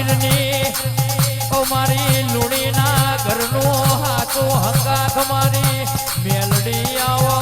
અમીરની ઓ મારી લુણીના ઘરનો હાથો હંગાથ મારી મેલડી આવો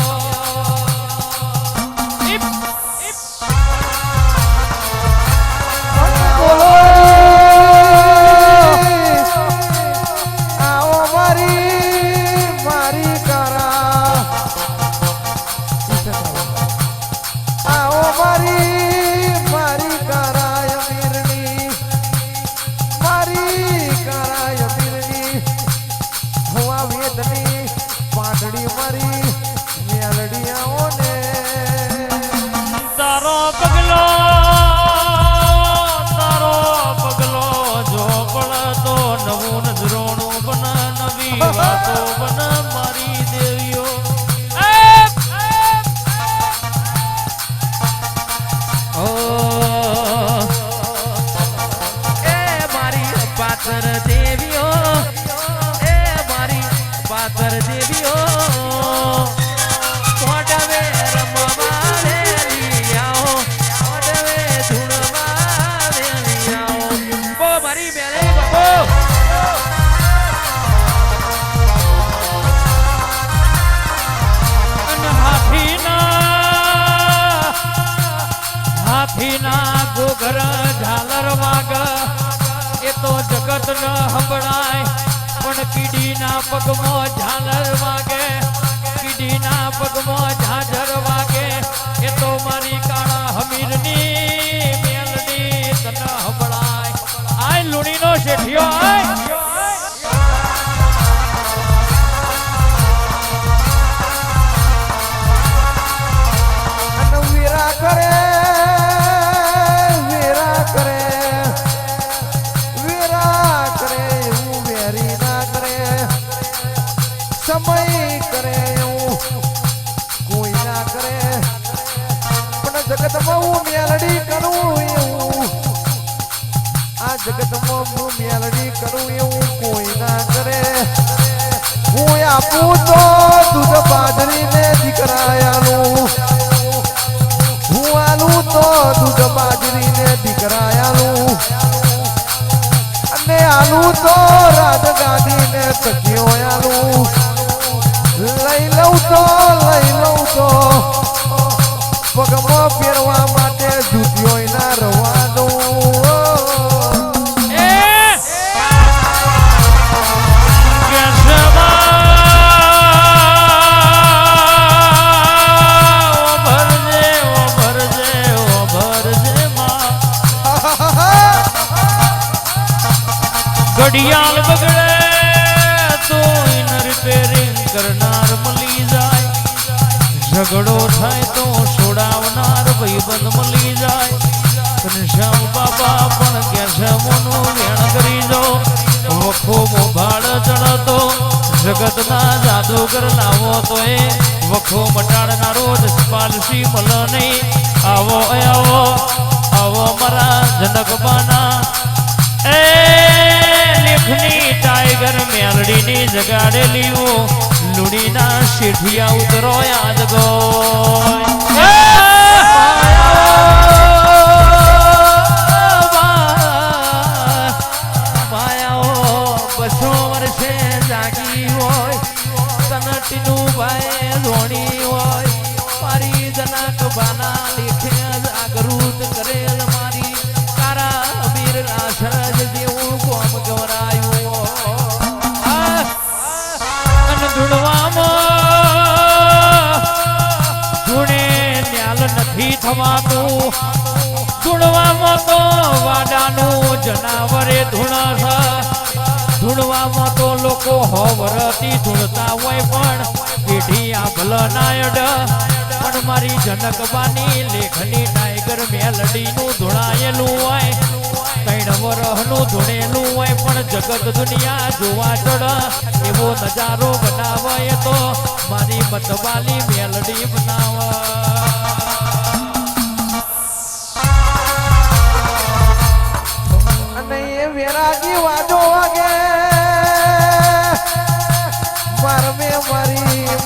ઘર ઝાલર વાગ એ તો જગત ન સંભળાય પણ કીડીના પગમાં ઝાલર વાગે કીડીના પગમાં ઝાઝર વાગે એ તો મારી કાળા હમીરની મેલડી તને સંભળાય આય લુણીનો શેઠિયો આય સમય કરે એવું કોઈ ના કરે પણ જગતમાં હું મેલડી કરું એવું આ જગતમાં હું મેલડી કરું એવું કોઈ ના કરે હું આપું તો દૂધ બાજરીને દીકરાયાલું હું આલું તો દૂધ બાજરીને દીકરાયાલું અને આલું તો રાત ગાદીને તકીઓ આલું લઈ લઉં તો પગમાં ફેરવા માટે જૂતીઓ ના રવા દઉં ઘડિયાળ બગડે તો એને રિપેરિંગ કરનાર મળી જાય ઝઘડો થાય તો છોડાવનાર ભાઈબંધ મળી જાય ઘનશ્યામ બાબા પણ કેશવનું વેણ કરી દો વખો મોભાળ ચડતો જગતના જાદુગર લાવો તો એ વખો મટાડનારો જસપાલસી મલ નહીં આવો આવો આવો મારા જનકબાના એ લેખની ટાઈગર મેલડીની જગાડેલી લુડીના શેઠિયા ઉતરો યાદ ગો માયાઓ 200 વર્ષે જાગી હોય તનટીનું ભાઈ ધોણી હોય મારી જનકબાના લેખે જાગૃત કરેલ મારી તારા અમીર આશરજ જેવું કોમ ગવરાયું અને ધૂણે ન્યાલ નથી થવાતું ધૂણવામાં તો વાડાનું જનાવરે ધૂણ ધૂણવામાં તો લોકો હોવરતી ધૂણતા હોય પણ પેઢી આ ભલ નાયડ પણ મારી જનકબાની લેખની ટાઈગર મેલડીનું ધૂણાયેલું હોય 3 વરહનું ધૂણેલું હોય પણ જગત દુનિયા જોવા ચડ એવો નજારો બનાવે તો મારી મતવાલી મેલડી બનાવે અને એ વેરાગી વાજો વાગે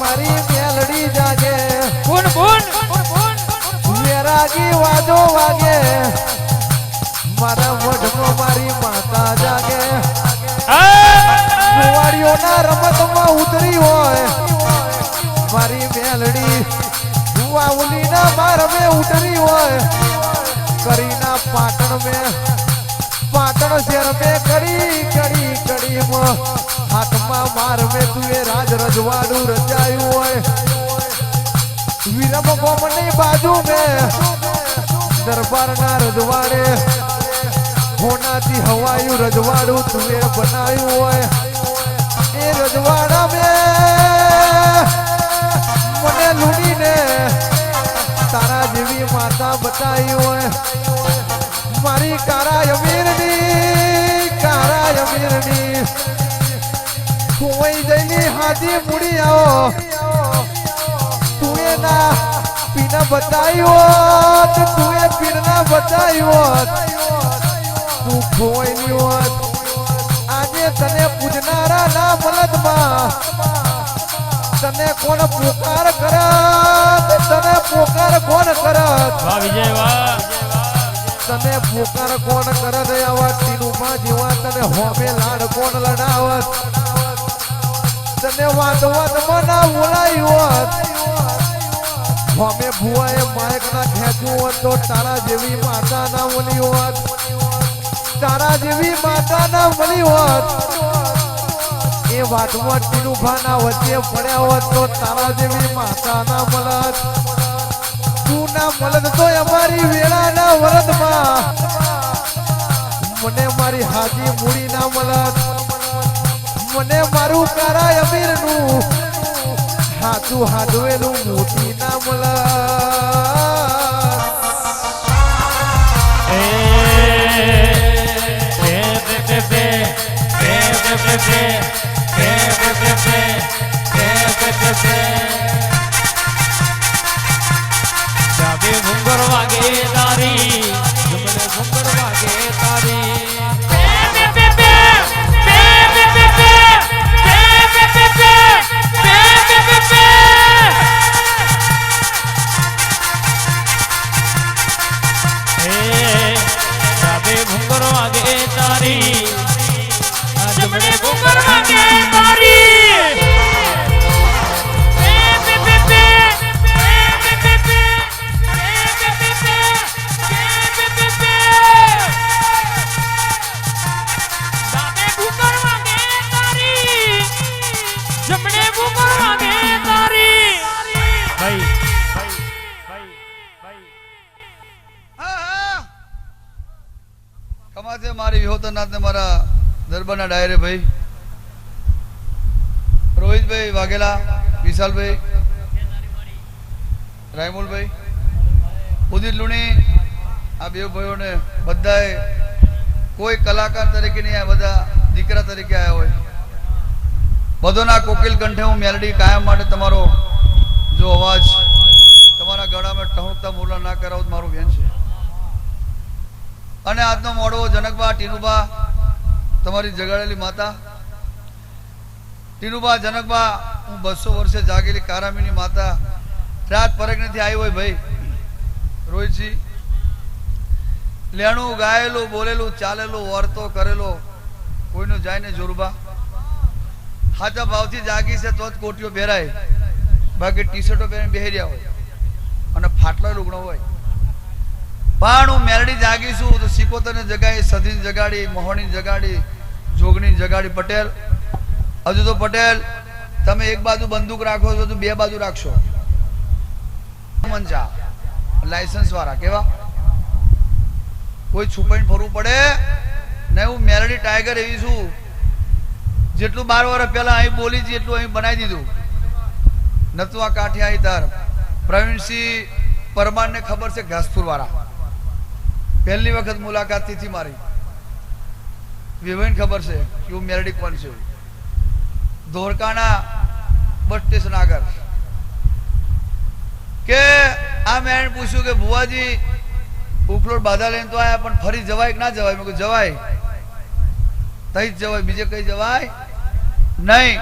મારી મેલડી જાગે વેરાગી વાજો વાગે મારા વઢમાં મારી માતા જાગે કુંવારીઓના રમતમાં ઉતરી હોય મારી મેલડી વાવલીના મારમે ઉતરી હોય કરીના પાટણ શેર મેં કડી હાથમાં મારમે તુએ રાજ રજવાડું રચાયું હોય વિરમ ગોમની બાજુ મેં દરબારના રજવાડે હોનાથી હવાયું રજવાડું તુએ બનાવ્યું હોય એ રજવાડા મેં મને લૂડીને તારા જેવી માતા બતાવી હોય મારી કારા અમીરની કોઈ જઈની હાથી મૂડી આવો તું એના પીના બતાવી હોત તું એ પીરના બતાવી હોત તું ખોવાયેલી હોત આજે તને પૂજનારા ના મલદમાં તને કોણ પોકાર કરત તને પોકાર કોણ કરત વિજય વાહ તને પોકાર કોણ કરત આવા ટીનુમાં જીવા તને હોમે લાડ કોણ લડાવત તને વાત ના બોલાઈ હોત હોમે ભુવાએ માયક ના ખેંચ્યું હોત તો તારા જેવી માતા ના મળી હોત તારા જેવી માતા ના મળી હોત એ વાતમાં ટીનુભાના વચ્ચે પડ્યા હોત તો તારા જેવી માતા ના મળત તું ના મળત તો અમારી વેળાના વરદમાં મને મારી હાજી મૂડી ના મળત મને મારું કારા અમીરનું હાથું હાડવેલું મોતી ના જાબે ભૂંગર વાગે તારી જમણે ભૂંગર વાગે તારી જાબે ભૂંગર વાગે તારી જમણે ભૂંગર વાગે તારી કમાતે મારી વિહોતરનાથ ને મારા દરબારના ડાયરે ભાઈ રોહિતભાઈ વાઘેલા વિશાલભાઈ રાયમુલભાઈ ઉદિત લુણી આ બે ભાઈઓને બધાએ કોઈ કલાકાર તરીકે નહીં આ બધા દીકરા તરીકે આવ્યા હોય બધોના કોકિલ કંઠે હું મેલડી કાયમ માટે તમારો જો અવાજ તમારા ગળામાં ટહુકતા મોરલા ના કરાવો મારું બેન છે અને આજનો મોડો જનકબા ટીનુબા તમારી જગાડેલી માતા ટીનુબા જનકબા હું 200 વર્ષે જાગેલી કારામીની માતા રાત પરક નથી આવી હોય ભાઈ રોહિતજી લેણું ગાયેલું બોલેલું ચાલેલું વર્તો કરેલો કોઈનું જાય ને જોરુબા હાચા ભાવથી જાગી છે તો જ કોટીઓ પહેરાય બાકી ટી શર્ટો પહેરીને બેહી રહ્યા હોય અને ફાટલો લુગડો હોય પણ હું મેલડી જાગીશું તો સિકોતરને જગાડી સધીને જગાડી મોહણી જગાડી જોગણી જગાડી પટેલ હજુ તો પટેલ તમે એક બાજુ બંદૂક રાખો છો તો બે બાજુ રાખશો મંચા લાયસન્સ વાળા કેવા કોઈ છુપાઈને ફરવું પડે ને હું મેલડી ટાઈગર એવી છું જેટલું 12 વર્ષ પહેલા અહીં બોલી છે એટલું અહીં બનાવી દીધું નતું આ કાઠિયા તાર પ્રવીણસિંહ પરમાર ને ખબર છે ઘાસપુર વાળા પહેલી વખત મુલાકાત થી મારી વિવેન ખબર છે કે હું મેલડી કોણ છે ધોરકાના બસ સ્ટેશન આગળ કે આ મેં પૂછ્યું કે ભુવાજી ઉખલોડ બાધા લઈને તો આયા પણ ફરી જવાય કે ના જવાય મેં કહ્યું જવાય તઈ જ જવાય બીજે કઈ જવાય નહીં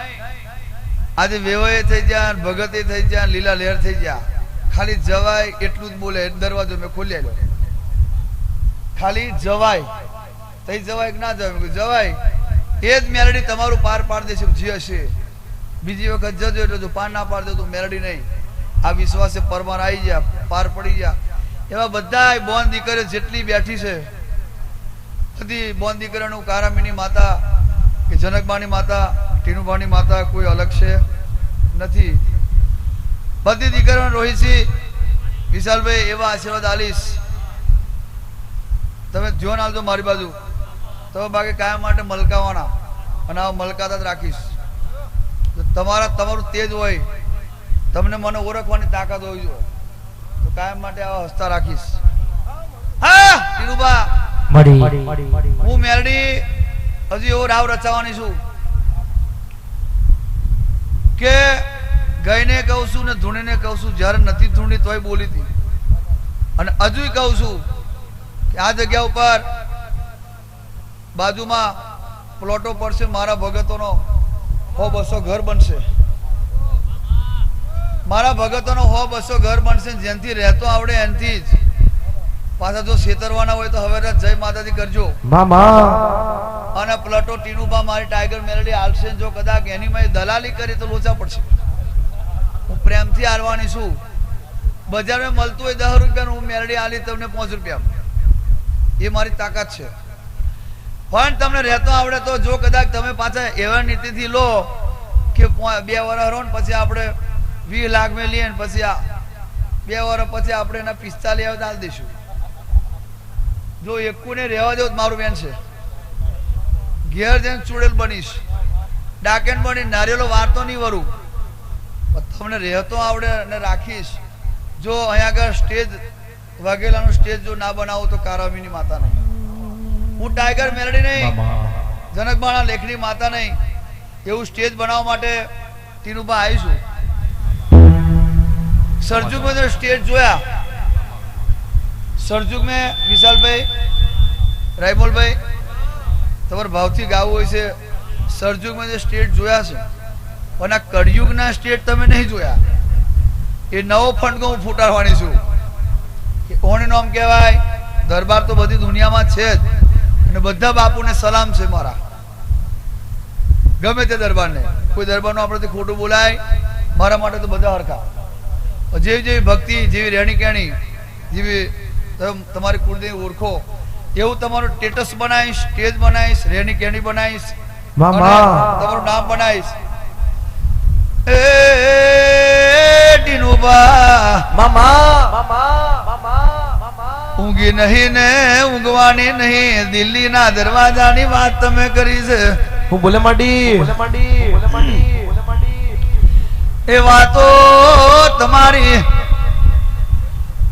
આજે વેવાય થઈ ગયા ભગતે થઈ ગયા લીલા લહેર થઈ ગયા ખાલી જવાય એટલું જ બોલે દરવાજો મેં ખોલી આવ્યો ખાલી જવાય તઈ જવાય કે ના જવાય જવાય એ જ મેલડી તમારું પાર પાડી દેશે જે હશે બીજી વખત જજો એટલે જો પાર ના પાડી દો તો મેલડી નહીં આ વિશ્વાસે પરમાર આવી ગયા પાર પડી ગયા એવા બધા બોન દીકરીઓ જેટલી બેઠી છે બધી બોન દીકરીઓનું કારામીની માતા કે જનકબાની માતા ટીનુબાની માતા કોઈ અલગ છે નથી બધી દીકરીઓ રોહિતસિંહ વિશાલભાઈ એવા આશીર્વાદ આલીશ તમે ધ્યાન આવજો મારી બાજુ તો બાકી કાયમ માટે મલકાવાના અને આ મલકાતા જ રાખીશ તમારું તેજ હોય તમને મને ઓળખવાની તાકાત હોવી જોઈએ તો કાયમ માટે આવા હસતા રાખીશ હા ટીનુબા હું મેલડી હજી એવો રાવ રચાવાની છું કે ગઈને કહું છું ને ધૂણીને કહું છું જ્યારે નથી ધૂણી તોય બોલી હતી અને હજુ કહું છું કે આ જગ્યા ઉપર બાજુમાં પ્લોટો પડશે મારા ભગતોનો 100-200 ઘર બનશે મારા ભગતોનો 100-200 ઘર બનશે જેનથી રહેતો આવડે એનથી જ પાછા જો છેતરવાના હોય તો હવે જય માતાજી કરજો મામા અને પ્લોટો ટીનુબા મારી ટાઈગર મેલડી આલશે જો કદાચ એની માં દલાલી કરી તો લોચા પડશે હું પ્રેમથી આલવાની છું બજારમાં મળતું હોય 10 રૂપિયાનું હું મેલડી આલી તમને 5 રૂપિયા એ મારી તાકાત છે પણ તમને રહેતો આવડે તો જો કદાચ તમે પાછા એવા નીતિથી લો કે 2 વર્ષ રહો ને પછી આપણે 20 લાખ મેં લઈએ ને પછી 2 વર્ષ પછી આપણે એના 45 આવે આલી દઈશું જો એકુને રહેવા દો મારું બેન છે ઘેર જઈને ચૂડેલ બનીશ ડાકેન બની નારિયેલો વારતો નહીં વરું તમને રહેતો આવડે અને રાખીશ જો અહીંયા આગળ સ્ટેજ વાઘેલાનું સ્ટેજ જો ના બનાવો તો કારામીની માતા નહીં હું ટાઈગર મેલડી નહીં જનકબાણા લેખની માતા નહીં એવું સ્ટેજ બનાવવા માટે ટીનુબા આવીશું સરજુગ મેં સ્ટેજ જોયા સરજુગ મેં વિશાલભાઈ રાયમોલભાઈ તમારા ભાવથી ગાવું હોય છે સરજુગ મેં જે સ્ટેજ જોયા છે પણ આ કળયુગના સ્ટેજ તમે નહીં જોયા એ નવો ફંડકો હું ફૂટાડવાની છું કોનું નામ કહેવાય દરબાર તો બધી દુનિયામાં છે જ અને બધા બાપુને સલામ છે મારા ગમે તે દરબારને કોઈ દરબારનું આપણેથી ખોટું બોલાય મારા માટે તો બધા હરખા જેવી જેવી ભક્તિ જેવી રહેણી કહેણી જેવી તમારી કુળદેવી ઓળખો એવું તમારું સ્ટેટસ બનાવીશ સ્ટેજ બનાવીશ રહેણી કહેણી બનાવીશ તમારું નામ બનાવીશ એ ટીનુબા ઊંઘી નહીં ને ઊંઘવાની નહીં દિલ્હીના દરવાજાની વાત તમે કરી છે હું બોલે માંડી એ વાતો તમારી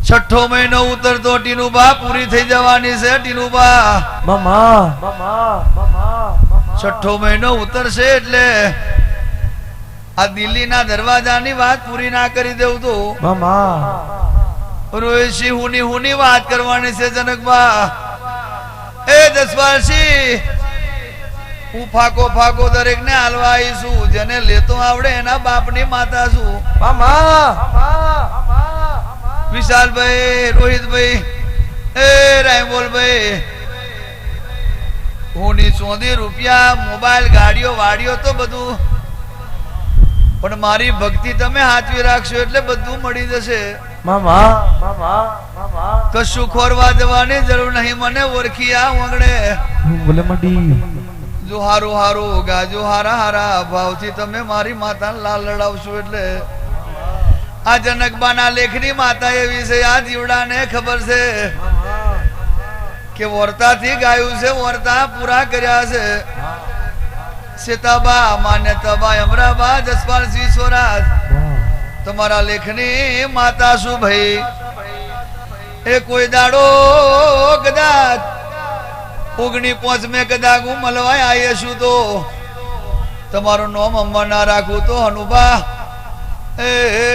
6ઠ્ઠો મહિનો ઉતરતો ટીનુબા પૂરી થઈ જવાની છે ટીનુબા 6ઠ્ઠો મહિનો ઉતરશે એટલે આ દિલ્હીના દરવાજાની વાત પૂરી ના કરી દેવું તો રોહિતસિંહ હુની વાત કરવાની છે જનકબા એ જસપાલસિંહ હું ફાકો દરેક ને હાલવા આવીશું જેને લેતો આવડે એના બાપની માતા છું વિશાલભાઈ રોહિતભાઈ એ રાયમોલભાઈ હુની 100 રૂપિયા મોબાઈલ ગાડીઓ વાડીઓ તો બધું પણ મારી ભક્તિ તમે હાથવી રાખશો એટલે બધું મળી જશે કશું ખોરવા જવાની જરૂર નહીં મને ઓળખી આ વગડે જો હારું ગાજો હારા ભાવથી તમે મારી માતાને લાલ લડાવશો એટલે આ જનકબાના લેખની માતા એવી છે આ જીવડાને ખબર છે કે વર્તાથી ગાયું છે વર્તા પૂરા કર્યા છે સીતાબા માન્યતાબા અમરાબા જસપાલસિંહ સ્વરાજ તમારા લેખની માતા શું ભાઈ એ કોઈ દાડો કદાચ 19 મેં કદાચ હું મળવાય આવીએ છું તો તમારું નામ અમ્મા ના રાખું તો હનુબા એ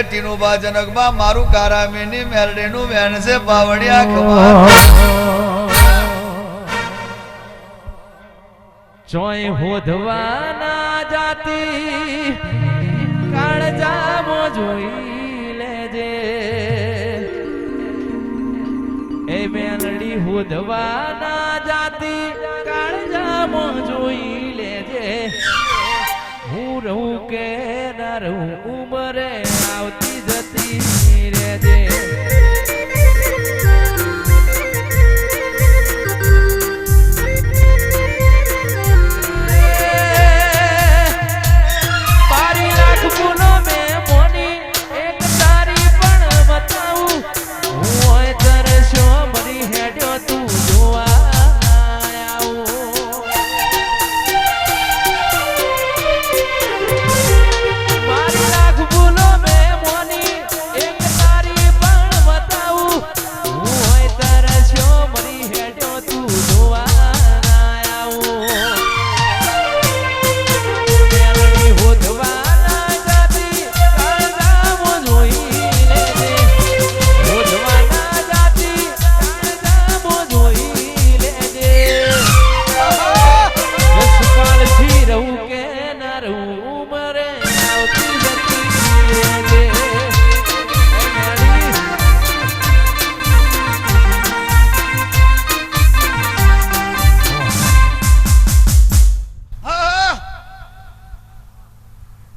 ટીનુબા જનકબા મારું કારામીની મેરડીનું વેણ છે બાવળિયા ખબર ચોય હોધવાના જાતી કાળજામો જોઈ લેજે એ મેલડી હોધવાના જાતિ કાળજામાં જોઈ લેજે હું રહું કે ના રહું ઉંમરે આવતી જતી રહેજે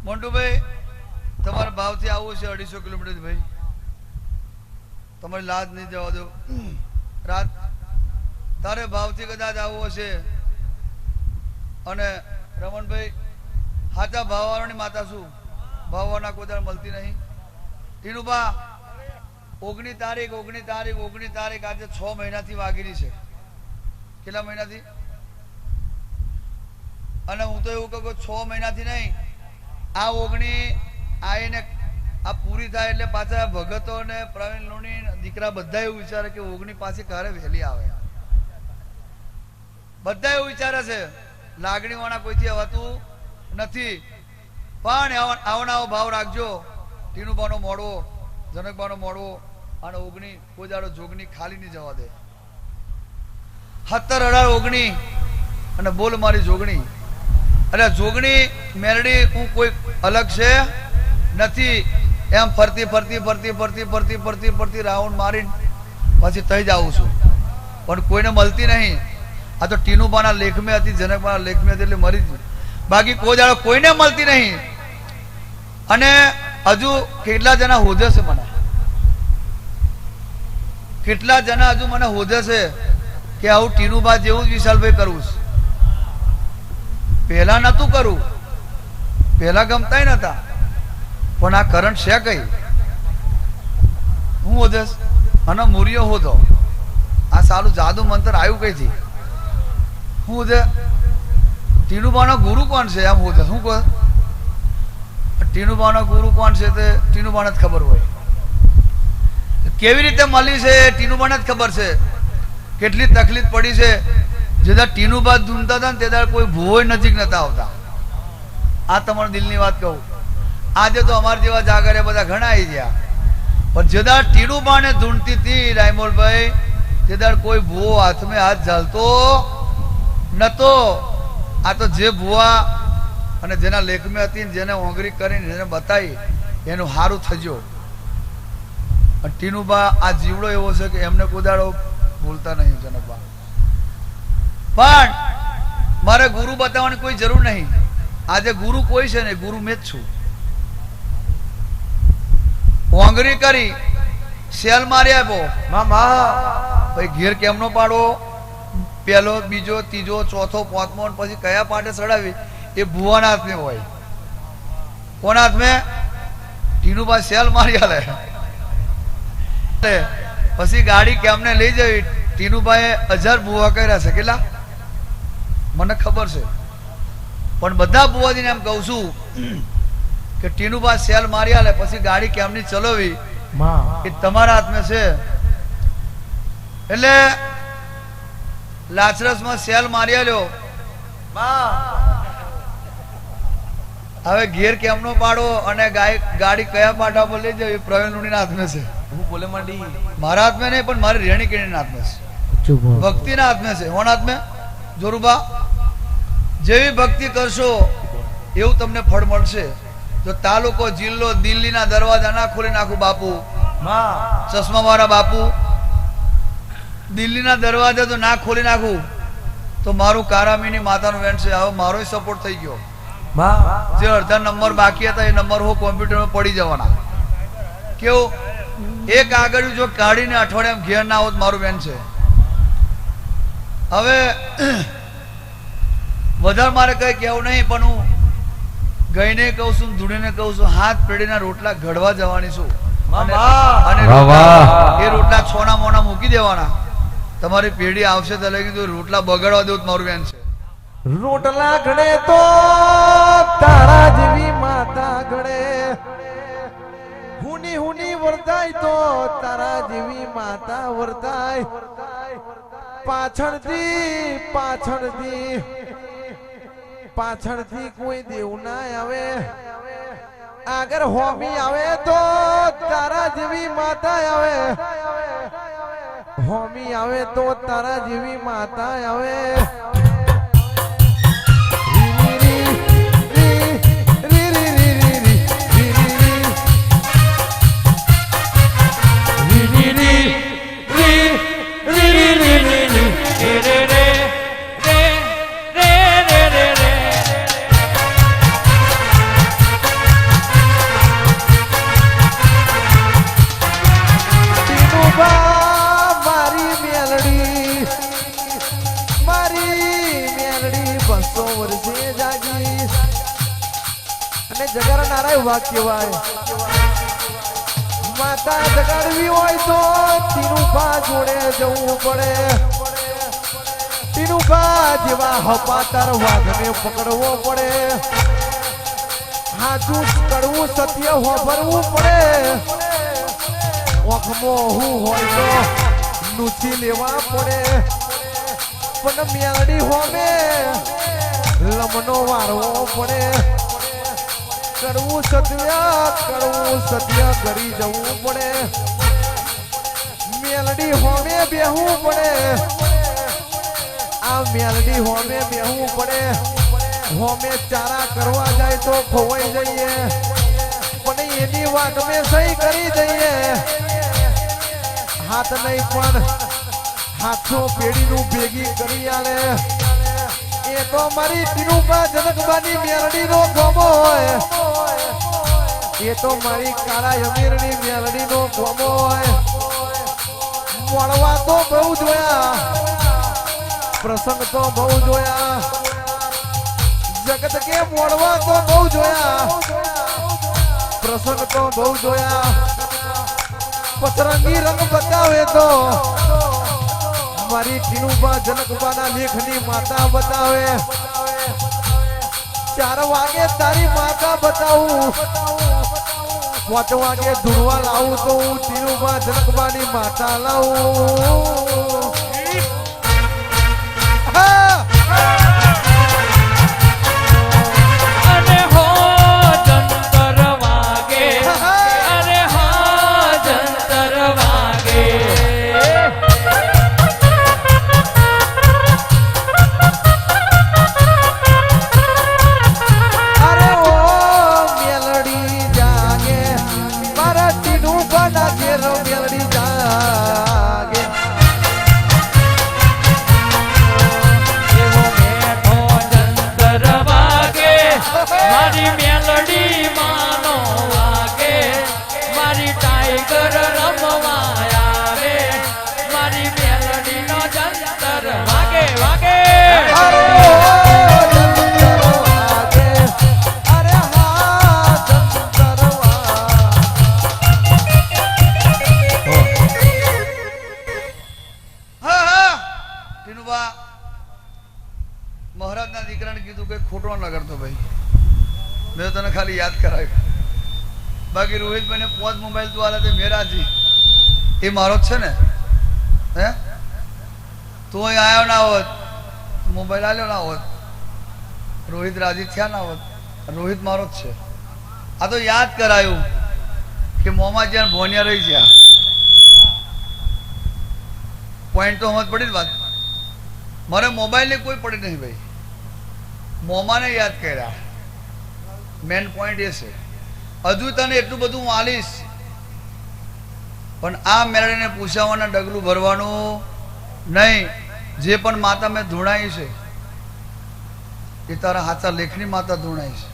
મોન્ટુભાઈ તમારા ભાવથી આવું છે 250 કિલોમીટર ભાઈ તમારી લાજ નહીં જવા દો રાત તારે ભાવથી કદાચ આવું હશે અને રમણભાઈ હાચા ભાવવાળાની માતા શું ભાવવાના કોઈ મળતી નહીં ટીનુબા 19 તારીખ આજે 6 મહિનાથી વાગેલી છે કેટલા મહિનાથી અને હું તો એવું કહું કે 6 મહિનાથી નહીં આ 19 આવીને આ પૂરી થાય એટલે પાછા ભગતો ને પ્રવીણ લુણી દીકરા બધા એવું વિચારે કે 19 પાછી ક્યારે વહેલી આવે બધા એવું વિચારે છે લાગણી વાળા કોઈથી હવાતું નથી પણ આવનાવો ભાવ રાખજો ટીનુબાનો મોડવો જનકબાનો મોડવો અને 19 કોઈ દાડો જોગણી ખાલી નહીં જવા દે 17 18 19 અને બોલ મારી જોગણી અરે જોગણી મેરડી હું કોઈ અલગ છે નથી એમ ફરતી રાઉન્ડ મારીને પછી થઈ જાઉં છું પણ કોઈને મળતી નહીં આ તો ટીનુબાના લેખમાં હતી જનકબાના લેખમાં હતી એટલે મરી ગઈ બાકી કોઈ દાડો કોઈને મળતી નહીં અને હજુ કેટલા જણા હોદે છે મને કેટલા જણા હજુ મને હોદે છે કે આવું ટીનુબા જેવું જ વિશાલભાઈ કરવું છે પહેલા નતું કરું પહેલા ગમતાય નતા પણ આ કરંટ છે કઈ હું હોદસ અને મૂર્યો હોતો આ સારું જાદુ મંત્ર આવ્યું કઈથી હું હોદે ટીનુબાનો ગુરુ કોણ છે એમ હોદસ શું કહે ટીનુબાનો ગુરુ કોણ છે તે ટીનુબાને જ ખબર હોય કેવી રીતે મળી છે ટીનુબાને જ ખબર છે કેટલી તકલીફ પડી છે જેદાર ટીનુબા ધૂમતા હતા ને તેદાર કોઈ ભૂવો નજીક નતા આવતા આ તમારા દિલની વાત કહું આજે તો અમારા જેવા જાગરે બધા ઘણા આવી ગયા પણ જેદાર ટીનુબાને ધૂંઢતી હતી રાયમોલભાઈ તેદાર કોઈ ભૂવો હાથમાં હાથ ઝાલતો નતો આ તો જે ભૂવા અને જેના લેખમાં હતી જેને ઓંગરી કરીને જેને બતાવી એનું હારું થજો ટીનુબા આ જીવડો એવો છે કે એમને કોદાડો ભૂલતા નહીં જનકબા પણ મારે ગુરુ બતાવવાની કોઈ જરૂર નહીં આજે ગુરુ કોઈ છે ને ગુરુ મેં જ છું ઓંગરી કરી સેલ મારી આપ્યો ભાઈ ઘેર કેમનો પાડો પહેલો બીજો ત્રીજો ચોથો પાંચમો પછી કયા પાટે ચડાવી એ ભુવાના હાથમાં હોય કોના હાથમાં ટીનુબા સેલ મારી આલે પછી ગાડી કેમને લઈ જવી ટીનુબાએ 1000 ભુવા કર્યા છે કેટલા મને ખબર છે પણ બધા ભુવાજીને એમ કહું છું કે ટીનુબા સેલ મારી આલે પછી ગાડી કેમની ચલાવી એ તમારા હાથમાં છે એટલે લાચરસમાં સેલ મારી આલ્યો હવે ઘેર કેમનો પાડો અને ગાડી કયા પાટા પર લઈ જવી પ્રવીણ લુણીના હાથમાં છે બોલે માંડી મારા હાથમાં નહીં પણ મારી રેણી કેણીના હાથમાં છે ભક્તિના હાથમાં છે કોના હાથમાં જોરુબા જેવી ભક્તિ કરશો એવું તમને ફળ મળશે જો તાલુકો જિલ્લો દિલ્હીના દરવાજા ના ખોલી નાખું બાપુ ચશ્મા વાળા બાપુ દિલ્હીના દરવાજા તો ના ખોલી નાખું તો મારું કારામીની માતાનું વેન છે. હવે મારો સપોર્ટ થઈ ગયો. જે અડધા નંબર બાકી હતા એ નંબર હું કોમ્પ્યુટરમાં પડી જવાના. કેવું એક આગળ જો કાઢીને અઠવાડિયામાં ઘેર ના આવત મારું વેન છે. હવે વધારે મારે કઈ કહેવું નહીં, પણ હું ગઈને કહું છું, ધૂણીને કહું છું, હાથ પેઢીના રોટલા ઘડવા જવાની છું. અને એ રોટલા છોના મોના મૂકી દેવાના. તમારી પેઢી આવશે તો લઈ કીધું રોટલા બગાડવા દેવું મારું બેન છે. રોટલા ઘડે તો તારા જેવી માતા ઘડે, હુની હુની વર્તાય તો તારા જેવી માતા વર્તાય. પાછળથી કોઈ દેવ ના આવે, આગળ હોમી આવે તો તારા જેવી માતા આવે. હોમી આવે તો તારા જેવી માતા આવે. કહેવાય માતા જગાડવી હોય તો ટીનુભા જોડે જવું પડે. ટીનુભા જેવા હપાતર વાઘને પકડવો પડે. હાચું કડવું સત્ય હોભરવું પડે. ઓખમાં હું હોય તો નૂચી લેવા પડે. પણ મેલડી હોમે લમનો વારવો પડે. કડવું સત્ય કરી જવું પડે. મેલડી હોમે બેહવું પડે. આ મેલડી હોમે બેહવું પડે. હોમે ચારા કરવા જાય તો ખોવાઈ જઈએ, પણ એની વાત મેં સહી કરી દઈએ. હાથ નહીં પણ હાથો પેઢીનું ભેગી કરી આલે. એ તો મારી ટીનુભા જનકબાની મેલડી નો ગોમો હોય. એ તો મારી કાળા અમીરની મેલડી નો ગોમો હોય. મળવા તો બહુ જોયા, પ્રસંગ તો બહુ જોયા. જગત કે મળવા તો બહુ જોયા, પ્રસંગ તો બહુ જોયા. પતરંગી રંગ બતાવે તો મારી ટીનુભા જનકબાના લેખની માતા બતાવે. 4 વાગે તારી માતા બતાવું, 5 વાગે ધૂળવા લાવું તો હું ટીનુભા જનકબાની માતા લાવું. અરે હો જંતર વાગે, અરે હા જંતર વાગે. મારી મેલડી માનો વાગે, મારી ટાઈગર રમવા આવે. મારી મેલડી નો જંતર વાગે વાગે. ટીનુભા મહારાજના દીકરાને કીધું કે ખોટો ન કરતો ભાઈ, મેં તને ખાલી યાદ કરાવ્યું. બાકી રોહિતભાઈને 5 મોબાઈલ તું આલે તે મેરાજી એ મારો જ છે ને. હે તું અહીં આવ્યો ના હોત, મોબાઈલ આલ્યો ના હોત, રોહિત રાજી થયા ના હોત. રોહિત મારો જ છે. આ તો યાદ કરાયું કે મોમાં જ્યાં ભોનિયા રહી ગયા. પોઈન્ટ તો સમજ પડી જ વાત. મારે મોબાઈલની કોઈ પડી નહીં ભાઈ, મોમાને યાદ કર્યા. મેન પોઈન્ટ એ છે. હજુ તને એટલું બધું હું આલીશ, પણ આ મેળાને પૂછાવાના ડગલું ભરવાનું નહીં, જે પણ માતા મેં ધૂણાઈ છે એ તારા હાચા લેખની માતા ધૂણાઈ છે.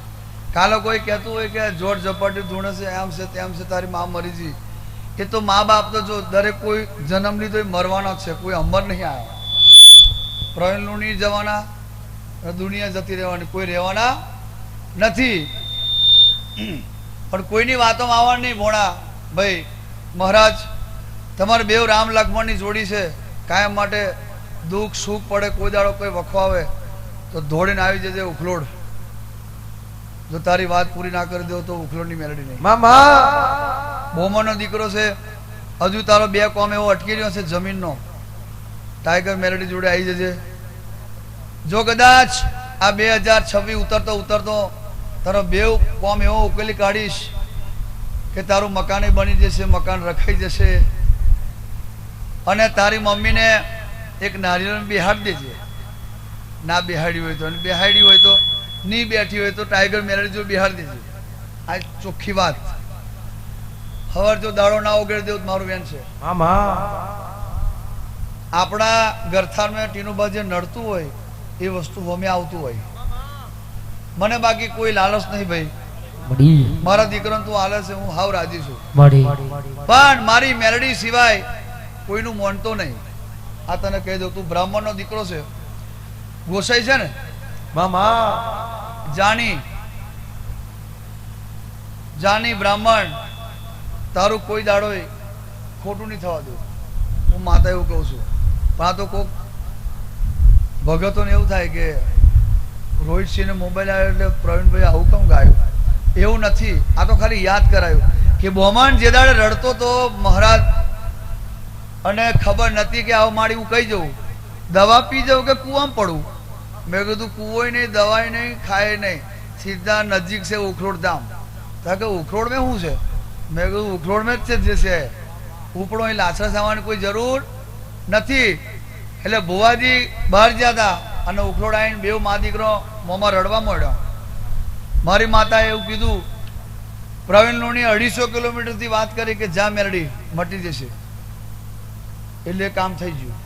કાલે કોઈ કહેતું હોય કે જોર ઝપાટી ધૂણે છે, એમ છે તેમ છે, તારી મા મરી ગઈ, એ તો મા બાપ તો જો દરેક કોઈ જન્મ લીધો એ મરવાનો જ છે, કોઈ અમર નહીં આવ્યા. પ્રવીણનું નહીં જવાના, દુનિયા જતી રહેવાની, કોઈ રહેવાના નથી. પણ કોઈની વાતોમાં આવવાનું નહીં. ભોણા ભાઈ મહારાજ, તમારે બેવ રામ લક્ષ્મણની જોડી છે, કાયમ માટે દુઃખ સુખ પડે, કોઈ દાડો કોઈ વખવાવે તો દોડીને આવી જજે ઉખલોડ. જો તારી વાત પૂરી ના કરી દો તો ઉખલોડની મેલડી નહીં. મામા બોમાનો દીકરો છે, હજુ તારો બે કોમ એવો અટકી રહ્યો છે જમીનનો, ટાઈગર મેલડી જોડે આવી જજે. જો કદાચ આ 2026 ઉતરતો ઉતરતો તારો બેવ કોમ એવો ઉકેલી કાઢીશ કે તારું મકાન બની જશે, મકાન રખાઈ જશે, અને તારી મમ્મીને એક નારિયેળ બેહાડી દેજે. ના બેહાડી હોય તો, અને બેહાડી હોય તો, નહીં બેઠી હોય તો ટાઈગર મેલડી જો બેહાડી દેજે. આ ચોખ્ખી વાત. હવાર જો દાડો ના ઓગળી દેવું મારું બેન છે. મામા આપણા ગરથારમાં ટીનુબા જે નડતું હોય એ વસ્તુ હોમે આવતું હોય. મને બાકી કોઈ લાલચ નહીં ભાઈ, મારા દીકરાને તું હાલે છે, હું હાવ રાજી છું, પણ મારી મેલડી સિવાય કોઈનું માનતો નહીં. આ તને કહી દઉં, તું બ્રાહ્મણનો દીકરો છે, ગોસાઈ છે ને મામા, જાની બ્રાહ્મણ, તારું કોઈ દાડો ખોટું નહીં થવા દઉં. હું માતા એવું કહું છું. પણ આ તો કોક ભગતોને એવું થાય કે રોહિતસિંહને મોબાઈલ આવ્યો એટલે પ્રવીણભાઈ આવું કેમ ગાયું. એવું નથી, આ તો ખાલી યાદ કરાયું કે બોમાન જે દાડે રડતો તો મહારાજ, અને ખબર નથી કે આવું મારી હું કઈ જવું, દવા પી જાઉં કે કૂવામાં પડું. મેં કીધું કૂવોય નહીં, દવાય નહીં, ખાય નહીં, સીધા નજીક છે ઉખરોડ ધામ. તો કે ઉખરોડ મેં શું છે? મેં કીધું ઉખરોડ મેં જ છે, જે છે ઉપડો, અહીં લાછડા જવાની કોઈ જરૂર નથી. એટલે ભુવાજી બહાર ગયા હતા અને ઉખરોડ આવીને બેવ મા દીકરો મોંમાં રડવા મળ્યો. મારી માતાએ એવું કીધું, પ્રવીણની 250 કિલોમીટરથી વાત કરી કે જા મેલડી મટી જશે, એટલે કામ થઈ ગયું.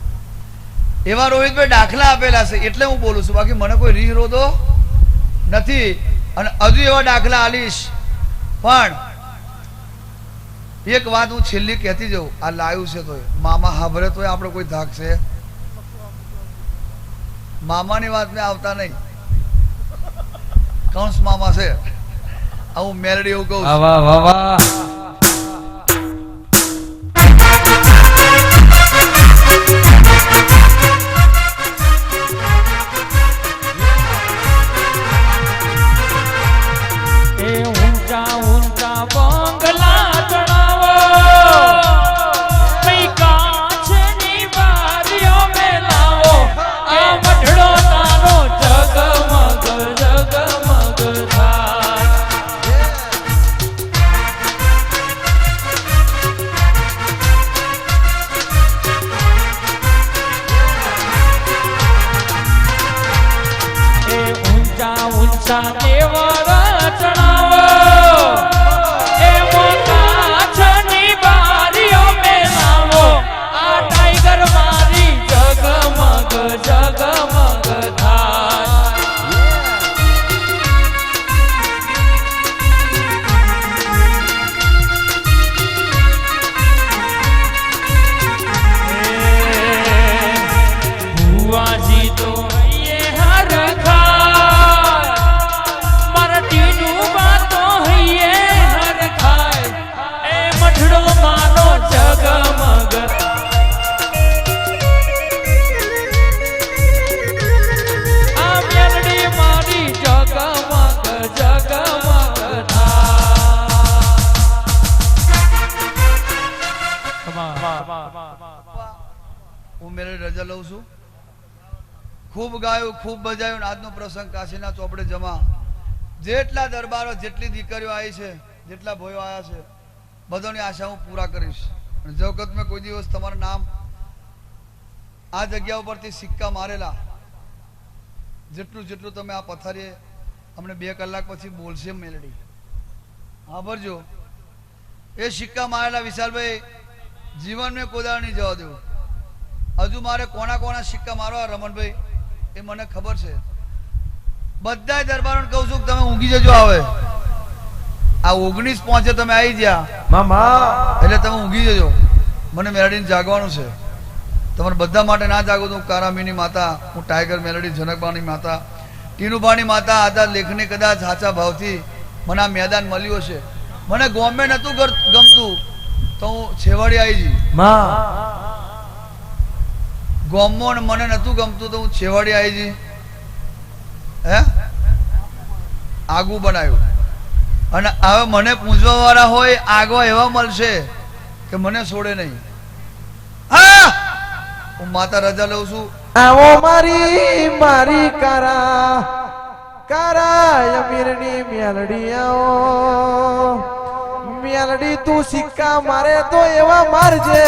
એવા રોહિતભાઈ દાખલા આપેલા છે એટલે હું બોલું છું, બાકી મને કોઈ રીહ રોધો નથી. અને હજુ એવા દાખલા આલીશ. પણ એક વાત હું છેલ્લી કહેતી જાઉં, આ લાવ્યું છે તો મામા હાભરે તો આપણે કોઈ ધાક છે? મામાની વાત મેં આવતા નહીં, કંસ મામા છે. હું મેલડી એવું કહું છું. વાહ વાહ વાહ. હું મેરે રજા લઉં છું. ખૂબ ગાયું, ખૂબ બજાયું. આજનો પ્રસંગ કાશીના ચોપડે જમા. જેટલા દરબારો, જેટલી દીકરીઓ આવી છે, જેટલા ભાઈઓ આવ્યા છે, બધાની આશા હું પૂરા કરીશ. અને જગત મેં કોઈ દિવસ તમારું નામ આ જગ્યા ઉપરથી સિક્કા મારેલા, જેટલું જેટલું તમે આ પથારીએ અમને 2 કલાક પછી બોલશે મેલડી, સાંભળજો. એ સિક્કા મારેલા વિશાલભાઈ જીવન મેં કોઈ દાડો નહીં જવા દેવું. હજુ મારે કોના કોના સિક્કા મારવા રમણભાઈ એ મને ખબર છે. બધા દરબારોને કહું છું કે તમે ઊંઘી જજો. આવે આ 19 પહોંચે તમે આવી ગયા મામા એટલે તમે ઊંઘી જજો. મને મેલડીને જાગવાનું છે. તમારે બધા માટે ના જાગો તો કારામીની માતા, હું ટાઈગર મેલડી, જનકબાની માતા, ટીનુબાની માતા, આદા લેખને કદાચ સાચા ભાવથી મને આ મેદાન મળ્યું છે. મને ગોમે નતું ગમતું તો હું છેવાડી આવી જઈ. ગોમો મને નતું ગમતું તો હું છેવાડી આવી જઈ. હે આગું બનાવ્યું. અને હવે મને પૂછવા વાળા હોય આગો એવા મળશે કે મને છોડે નહીં. હા હું માતા રજા લઉં છું. આવો મારી મારી કારા અમીરની મેલડી આવો. મેલડી તું સિક્કા મારે તો એવા મારજે,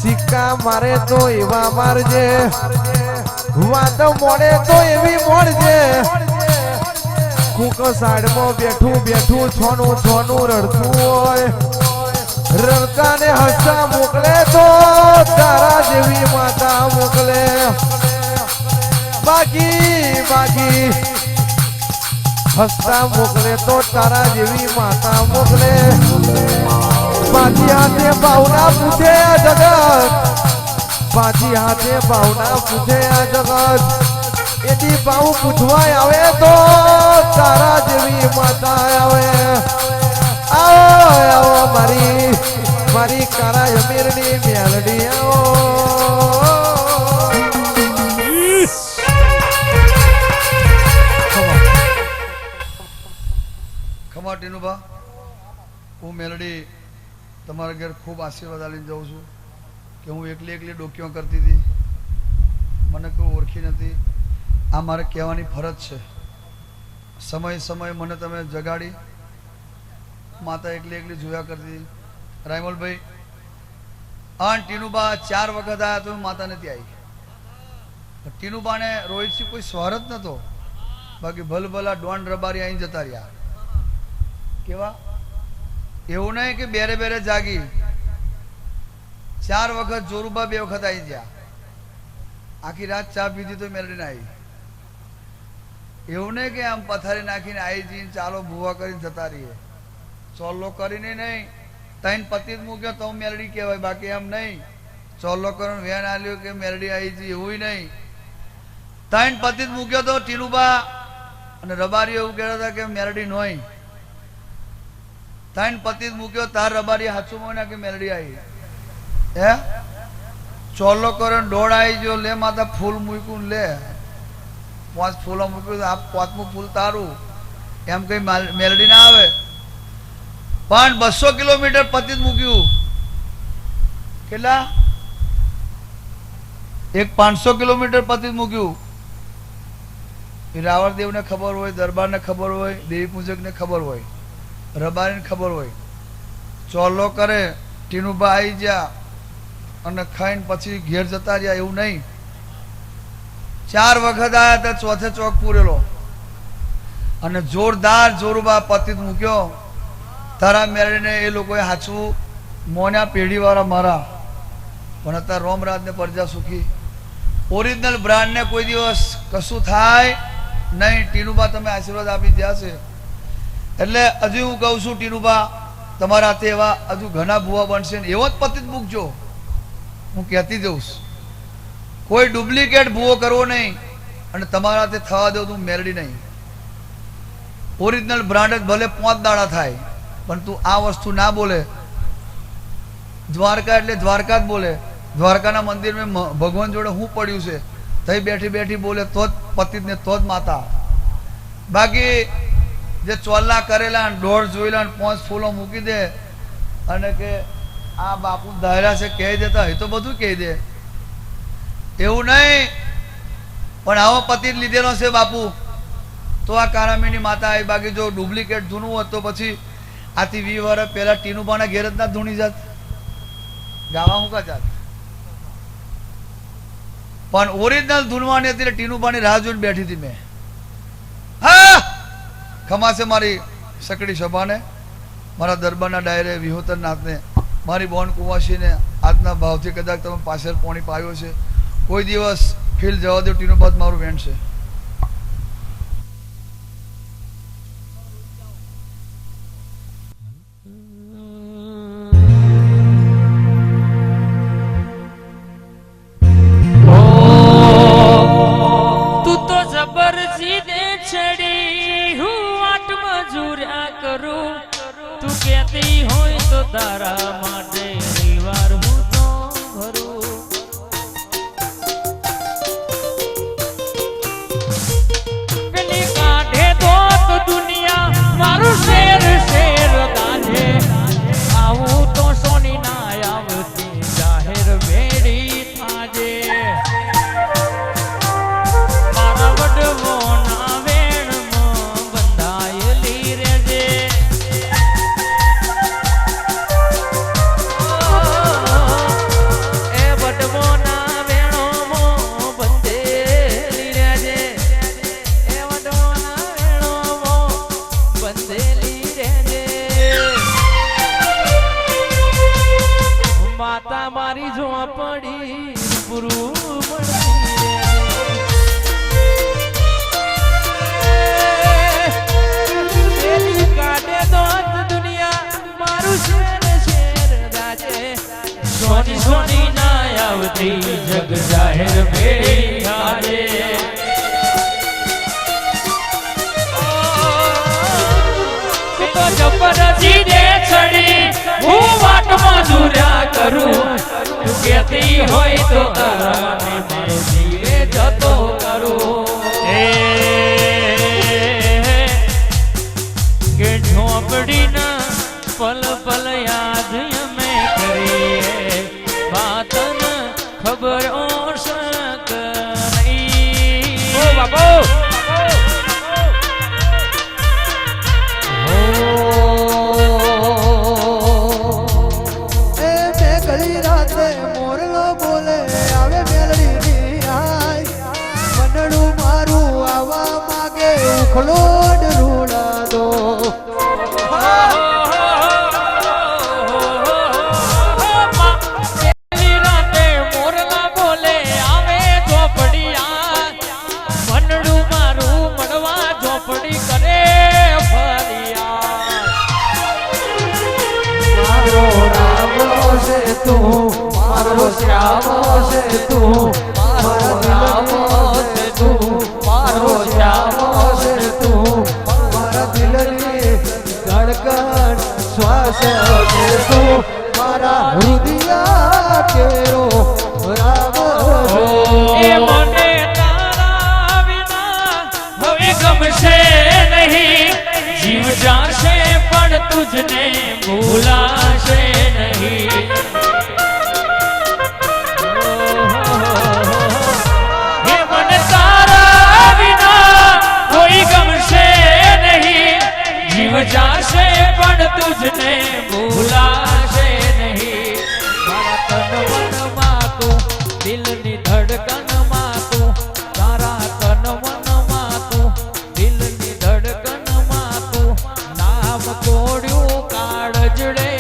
સિક્કા મારે તો એવા મારજે, વાત મોડે તો એવી મોડજે. કુકો સાઈડમાં બેઠું બેઠું છોનું છોનું રડતું હોય, રડતા ને હસતા મોકલે તો તારા જેવી માતા મોકલે. બાકી હસતા મોકલે તો તારા જેવી માતા મોકલે. બાકી હાથે ભાવના પૂછે આ જગત, બાકી હાથે ભાવના પૂછે આ જગત. એથી ભાવ પૂછવા આવે તો તારા જેવી માતા આવે. આવો આવો મારી કારા અમીરની મેલડી આવો. ખમા ટીનુબા, હું મેલડી તમારા ઘેર ખૂબ આશીર્વાદ આલીને જાઉં છું કે હું એકલી ડોકીઓ કરતી હતી, મને કોઈ ઓળખી નથી. આ મારે કહેવાની ફરજ છે. સમય મને તમે જગાડી. માતા એકલી જોયા કરતી. રાયમલભાઈ આ ટીનુબા 4 વખત આવ્યા તો માતા નથી આવી. ટીનુબાને રોહિતસિંહ કોઈ સ્વાર જ નતો. બાકી ભલભલા ડોન રબારી અહીં જતા રહ્યા. કેવા એવું નહીં કે બેરે જાગી. 4 વખત જોરુબા 2 વખત આવી ગયા. આખી રાત ચા પીધી તો મેલડીને આવી. એવું નહીં કે આમ પથારી નાખીને આવી જઈને ચાલો ભૂવા કરીને જતા રહીએ. ચોલ્લો કરીને નહીં, તૈન પતિ જ મૂક્યો તો મેલડી કહેવાય. બાકી એમ નહીં ચોલ્લો કરીને વેન આલ્યો કે મેલડી આવી જઈ એવું નહીં. તૈન પતિ જ મૂક્યો તો ટીનુબા અને રબારી એવું કહેતા હતા કે મેલડી નોય. તૈન પતિ જ મૂક્યો તાર રબારી હાચું મોના કે મેલડી આવી. હે ચોલ્લો કરીને દોડ આવી ગયો. લે માતા ફૂલ મૂક્યું લે 5 ફૂલો મૂક્યું. આ 5મું ફૂલ તારું એમ કઈ મેલડી ના આવે. પણ 200 કિલોમીટર પતિ જ મૂક્યું. કેટલા? એક 500 કિલોમીટર પતિ જ મૂક્યું. એ રાવણદેવને ખબર હોય, દરબારને ખબર હોય, દેવી પૂજકને ખબર હોય, રબારીને ખબર હોય. ચોલ્લો કરે ટીનુબા આવી ગયા અને ખાઈને પછી ઘેર જતા રહ્યા એવું નહીં. 4 વખત આવ્યા હતા, ચોથે ચોક પૂરેલો. અને જોરદાર જોરુબા પતિ જ મૂક્યો. તારા મેળીને એ લોકોએ હાચવું મોન્યા પેઢીવાળા મારા. પણ અત્યારે રોમરાજને પ્રજા સુખી. ઓરિજિનલ બ્રાન્ડને કોઈ દિવસ કશું થાય નહીં. ટીનુબા તમે આશીર્વાદ આપી ગયા છે એટલે હજુ હું કહું છું ટીનુબા તમારા હાથે એવા હજુ ઘણા ભૂવા બનશે ને એવો જ પતિ જ મૂકજો. હું કહેતી જઉં છું કોઈ ડુપ્લિકેટ ભૂવો કરવો નહીં. અને તમારા હાથે થવા દઉં તું મેરડી નહીં. ઓરિજિનલ બ્રાન્ડ જ ભલે 5 દાડા થાય પણ તું આ વસ્તુ ના બોલે. દ્વારકા એટલે દ્વારકા જ બોલે. દ્વારકાના મંદિરમાં ભગવાન જોડે હું પડ્યું છે તઈ બેઠી બોલે તો જ પતિ ને તો જ માતા. બાકી જે ચોલ્લા કરેલા દોઢ જોયેલા 5 ફૂલો મૂકી દે અને કે આ બાપુ ધાર્યા છે કહી દેતા હોય તો બધું કહી દે એવું નહીં. પણ આવો પતિ જ લીધેલો છે બાપુ તો આ કારામીની માતા આવી. બાકી જો ડુપ્લિકેટ ધૂનું હોત તો પછી આથી 20 વર્ષ પહેલા ટીનુબાના ઘેર જ ના ધૂણી જાત, ગાવા હું કા જાત. પણ ઓરિજિનલ ધૂનવાની હતી ટીનુબાની રાહ જોઈને બેઠી હતી મેં. હા ખમાશે મારી સકડી સભાને, મારા દરબારના ડાયરે વિહોતરનાથને મારી બોન કુવાસીને આજના ભાવથી કદાચ તમે પાછળ પોણી પાયો છે. કોઈ દિવસ ફીલ જવા દો. ટીનો બાદ મારું વેણ છે. તું તો જબર સીધે છડી હું વાટ મજૂર્યા કરું. તું કહેતી હોય તો તારા માટે રવિવાર હું તો ભરું. પેલી કાઢે તો દુનિયા મારું શેર શેર કાઢે. આવું તો સોની ના આવતી જાહેર વેડી થાજે. મારા વડવોના વેણમાં બંધાયેલી રહેજે. એ વડવોના વેણોમાં બંધેલી રહેજે. એ વડવોના વેણોમાં બંધેલી રહેજે. માતા મારી જોવા પડી પૂરું મળતી રહેજે. કાઢે દોત દુનિયા મારું શેર શેર ગાજે. સોની સોની ના આવતી જગ જાહેર ભેળી ગાજે. તું તો જબરદસ્તી દે છડી હું વાટમાં ઝૂર્યા કરું. તું કહેતી હોય તો તારાને મારો જીવે જતો કરું. કે ઝોપડીના પલ પલ યાદ અમે કરીએ. વાતન ખબર ઓશક નહીં. ઓ બાપો એ મેં ઘડી રાતે મોરલો બોલે આવે મેલડીની આય. મનડું મારું આવા માગે ઉખલોડ રૂડા દો. પેલી રાતે મોરલા બોલે આવે ઝોપડિયા. મનડું મારું મળવા ઝોપડી કરે ફરિયાદ. મારો રામો છે તું, મારો શ્યામો છે તું, મારો રામો છે તું, મારો શ્યામો છે તું, મારા દિલની ધડકન શ્વાસ છે તું, મારા હૃદય કેરો રામ એ મને તારા વિના હવે ગમશે નહીં. જીવ જાશે પણ તુજને ભૂલાશે નહીં. હે મને તારા વિના કોઈ ગમશે નહીં. જીવ જાશે પણ તુજને ભૂલાશે નહીં. મારા તન મનમાં તું, દિલની ધડકનમાં તું. તારા તન મનમાં તું, દિલની ધડકનમાં તું. નામ ગોળ્યું કાળજડે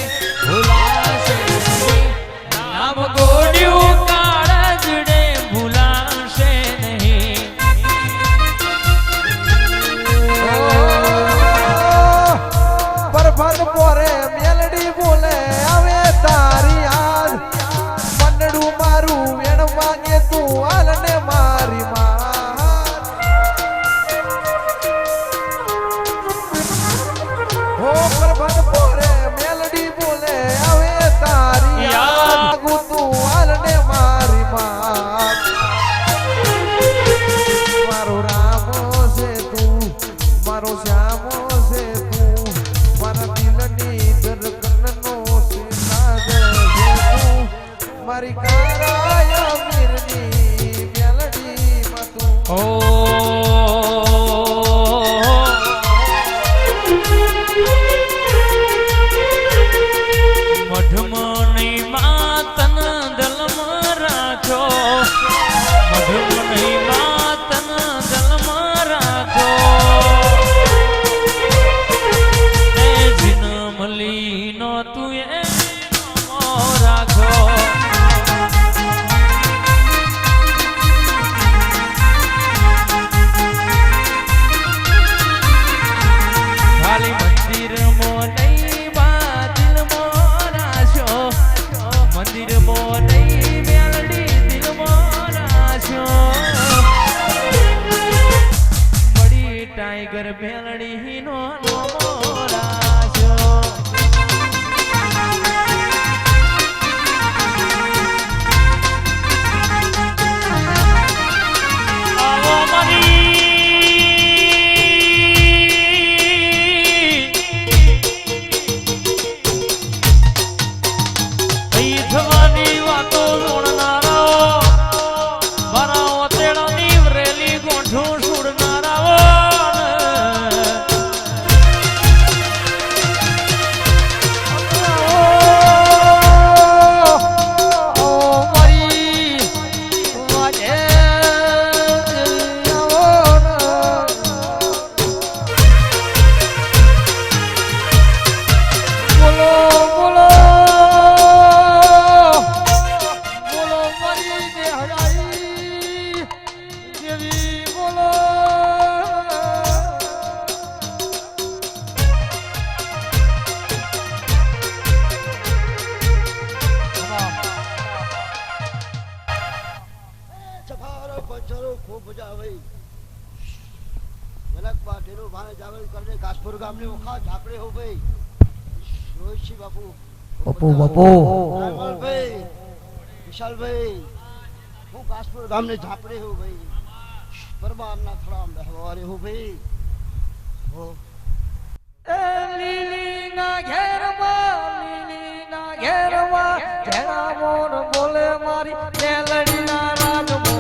ભૂલાશે નહીં. નામ ગોળ્યું કાળજડે ભૂલાશે નહીં. પરફત પોરે મેલ ટાઈગર મેલડી નો રાજો આવો મારી થવાની વાતો જોડનારાઓ મારા ઓતેડાની વરેલી ગોઠું છોડનારાઓ બપુ બપુ વિશાલભાઈ હું કાસપુર ગામને ઝાપડે હું ભાઈ પરમારના થોડા બેહવારે હું ભાઈ હો લીલીના ઘેરમાં ઘેરા મોર બોલે મારી મેલડીના રાજમો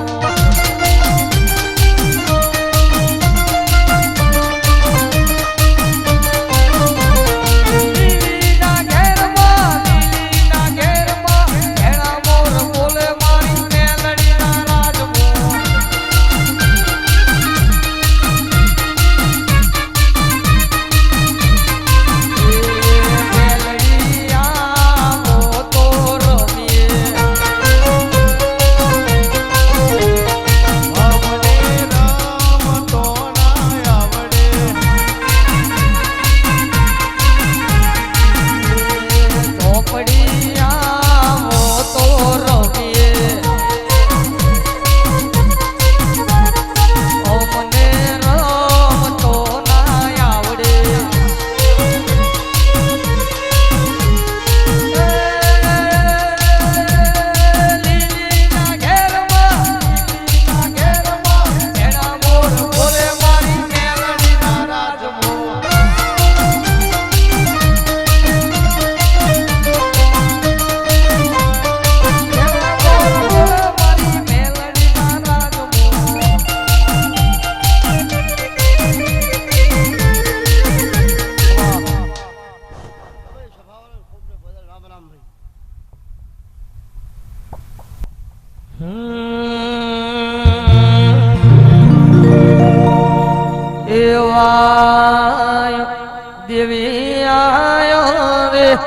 દેવી આયો રે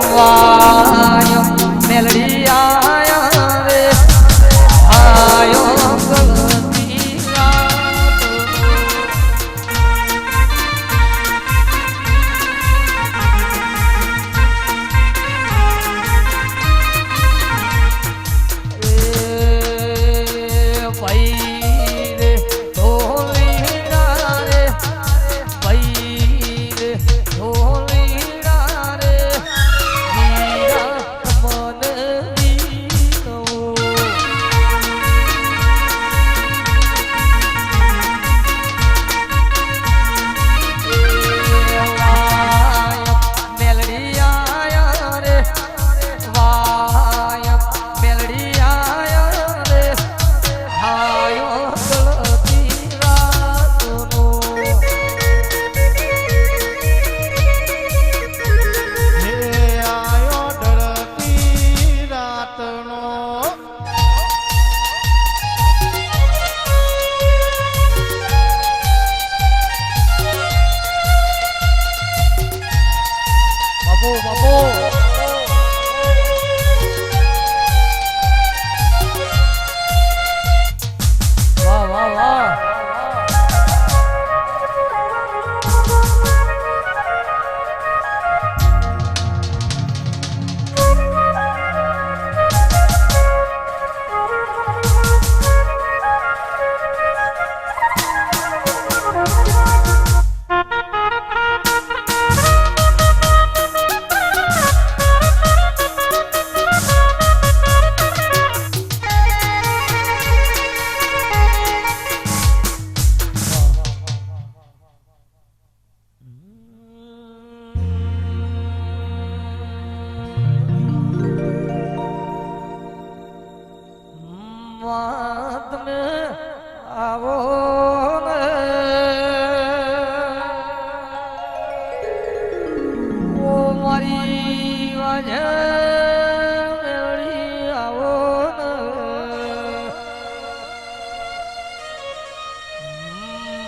વાયો મેલડી આયો રે આયો ગલતી ભાઈ રે ઢોલી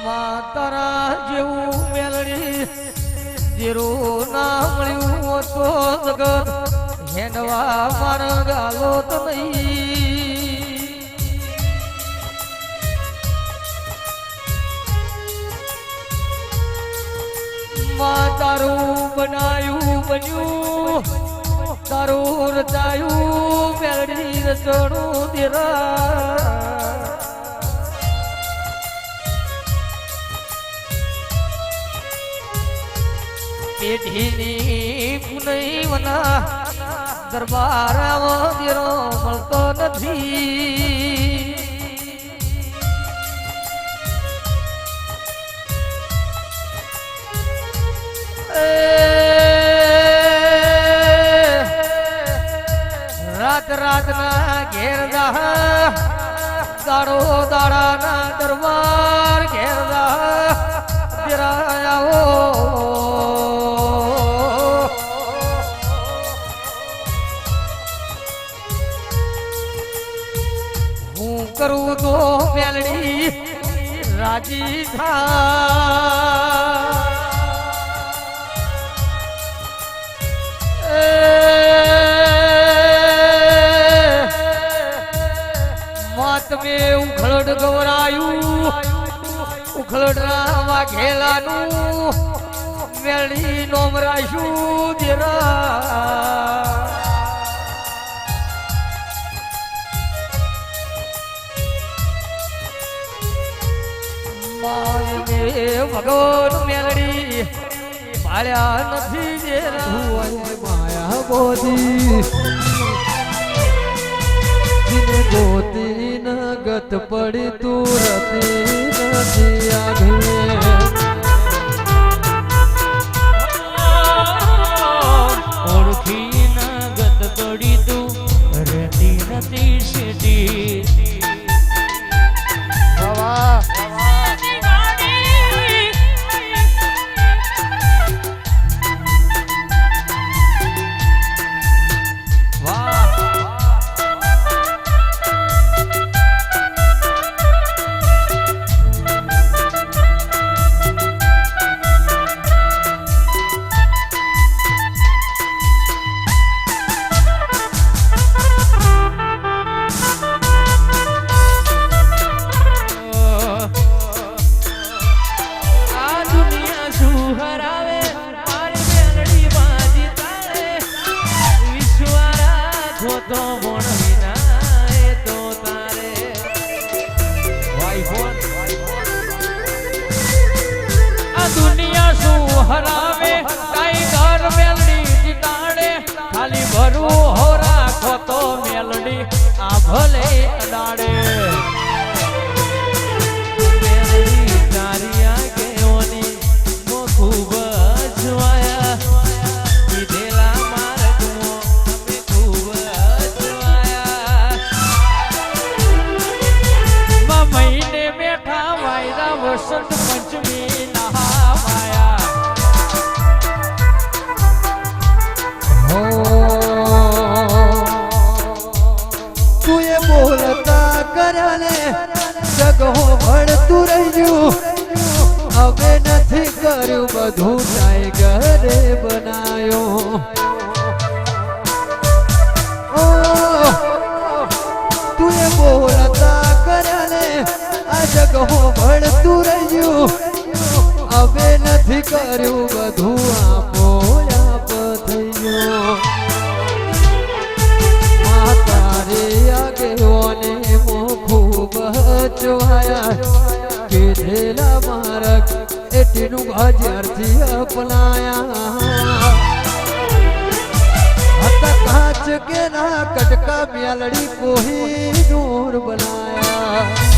તારા જેવું મેલડી જીરું ના મળ્યું તો જગત હેનવા મારા ગાલો તો નહીં તારું બનાયું બન્યું તારું રચાયું મેલડી રચણું દેરા પેઢીની પુનઈ વના દરબાર મંદિરો મળતો નથી રાત રાતના ઘેર દાડો દાડાના દરબાર ઘેર હું કરું તો મેલડી રાજી તમે ઉખળડ ગવરાયું ઉખળડ વાઘેલાનું મેળી નોમરાશું દેરા ભગવાન મેલડી પાળ્યા નથી દેરા માયા બોધી ગોતી ન ગત પડી તુરતી નથી આગે ઓળખી ના ગત પડી તું રહેતી નથી સીધી હરાવે કઈ ઘર મેલડી ટીકાડે ખાલી ભરું હો રાખો તો મેલડી આ ભલે અડાડે મેલડી તારી આગેઓની મો ખૂબ જોયા કીધેલા માર્ગમો અમે ખૂબ જોયા મહિને બેઠા વાયરા વસંત પંચમી બોલતા કર્યાને જગો ભળતું રહ્યું હવે નથી કર્યું બધું ટાઈગરે બનાયો તું બોલતા કર્યાને આ જગો ભળતું રહ્યું હવે નથી કર્યું બધું આપો આપ થઈ ગયો ખૂબ જોયા કીધેલા માર્ગ એટલું હજારથી અપનાયા હતા કાચ કે ના કટકા મેલડી કોઈ નૂર બનાયા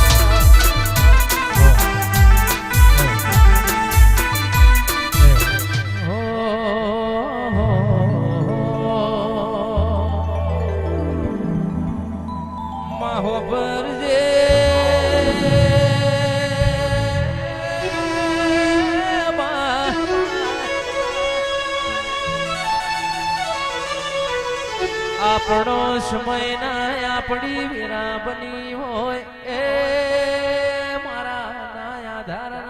આપણો સમય ના આપણી વીરા બની હોય એ મારા ના આધાર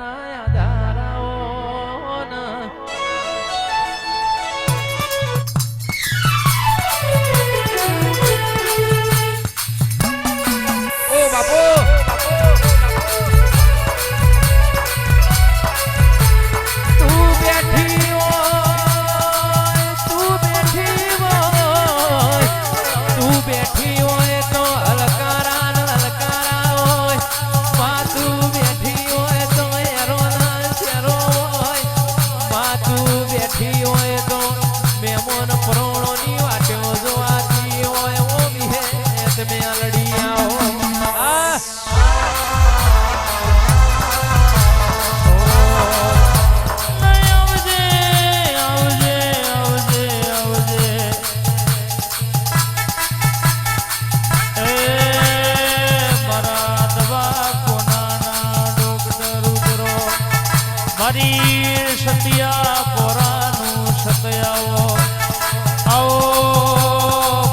મારી સતિયા પોરાનું સતયાવો આવો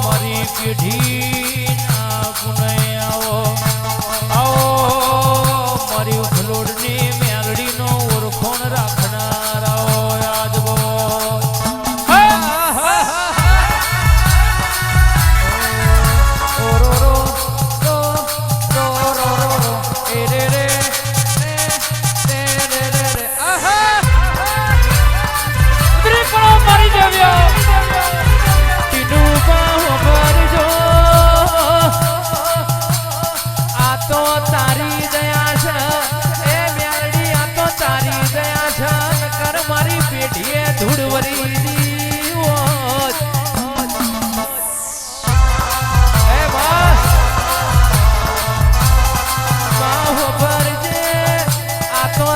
મારી પેઢી ના પુનયાવો આવો મારી ઉખલોડની મેલડીનો ઓળખોણ રાખનાર આવો યાદ બો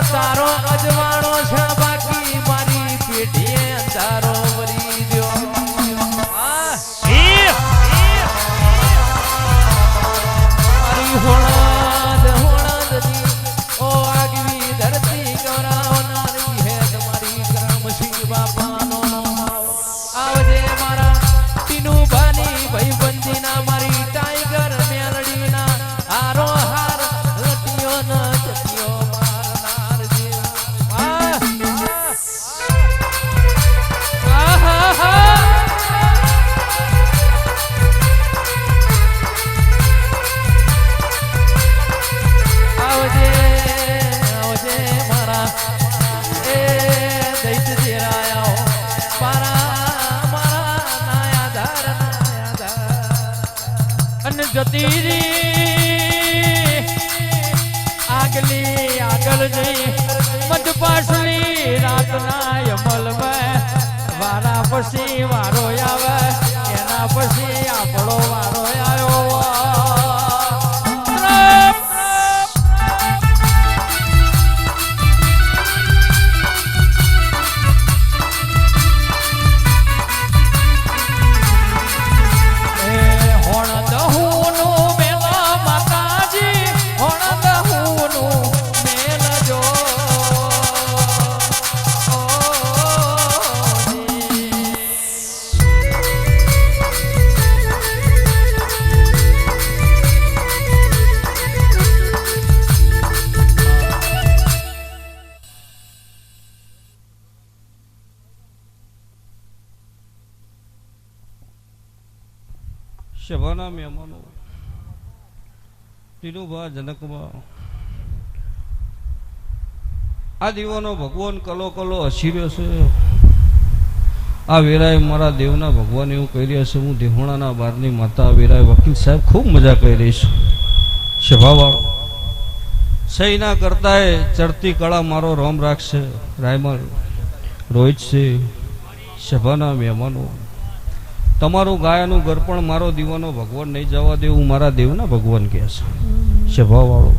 તારો અજવાળો છે બાકી મારી પેઢીએ અંધારો વરી દ્યો મારી હોળદ ઓ આગવી ધરતી ગૌરાવનારી હે તમારી કરમશી બાપાનો આવજે મારા ટીનુ બાની ભાઈબંધીના મારી ટાઈગર મેલડીના હારો હાર લટિયો ન ચટિયો આગલી આગળ જઈ મધ પાછલી રાતના યમલ વારા પછી વારો આવે એના પછી આપણો વારો આવ્યો સભાના મહેમાનો ટીનુભા જનકભા આ દીવાનો ભગવાન કલો કલો હસી રહ્યો છે આ વેરાએ મારા દેવના ભગવાન એવું કહી રહ્યા છે હું દેહોણાના બારની માતા વેરાએ વકીલ સાહેબ ખૂબ મજા કરી રહી છું સભાવાળો સહી ના કરતાએ ચડતી કળા મારો રોમ રાખશે રાયમલ રોહિત છે સભાના મહેમાનો તમારું ગાયાનું ગરપણ મારો દીવાનો ભગવાન નહીં જવા દેવું મારા દેવના ભગવાન કહે છે સભાવાળો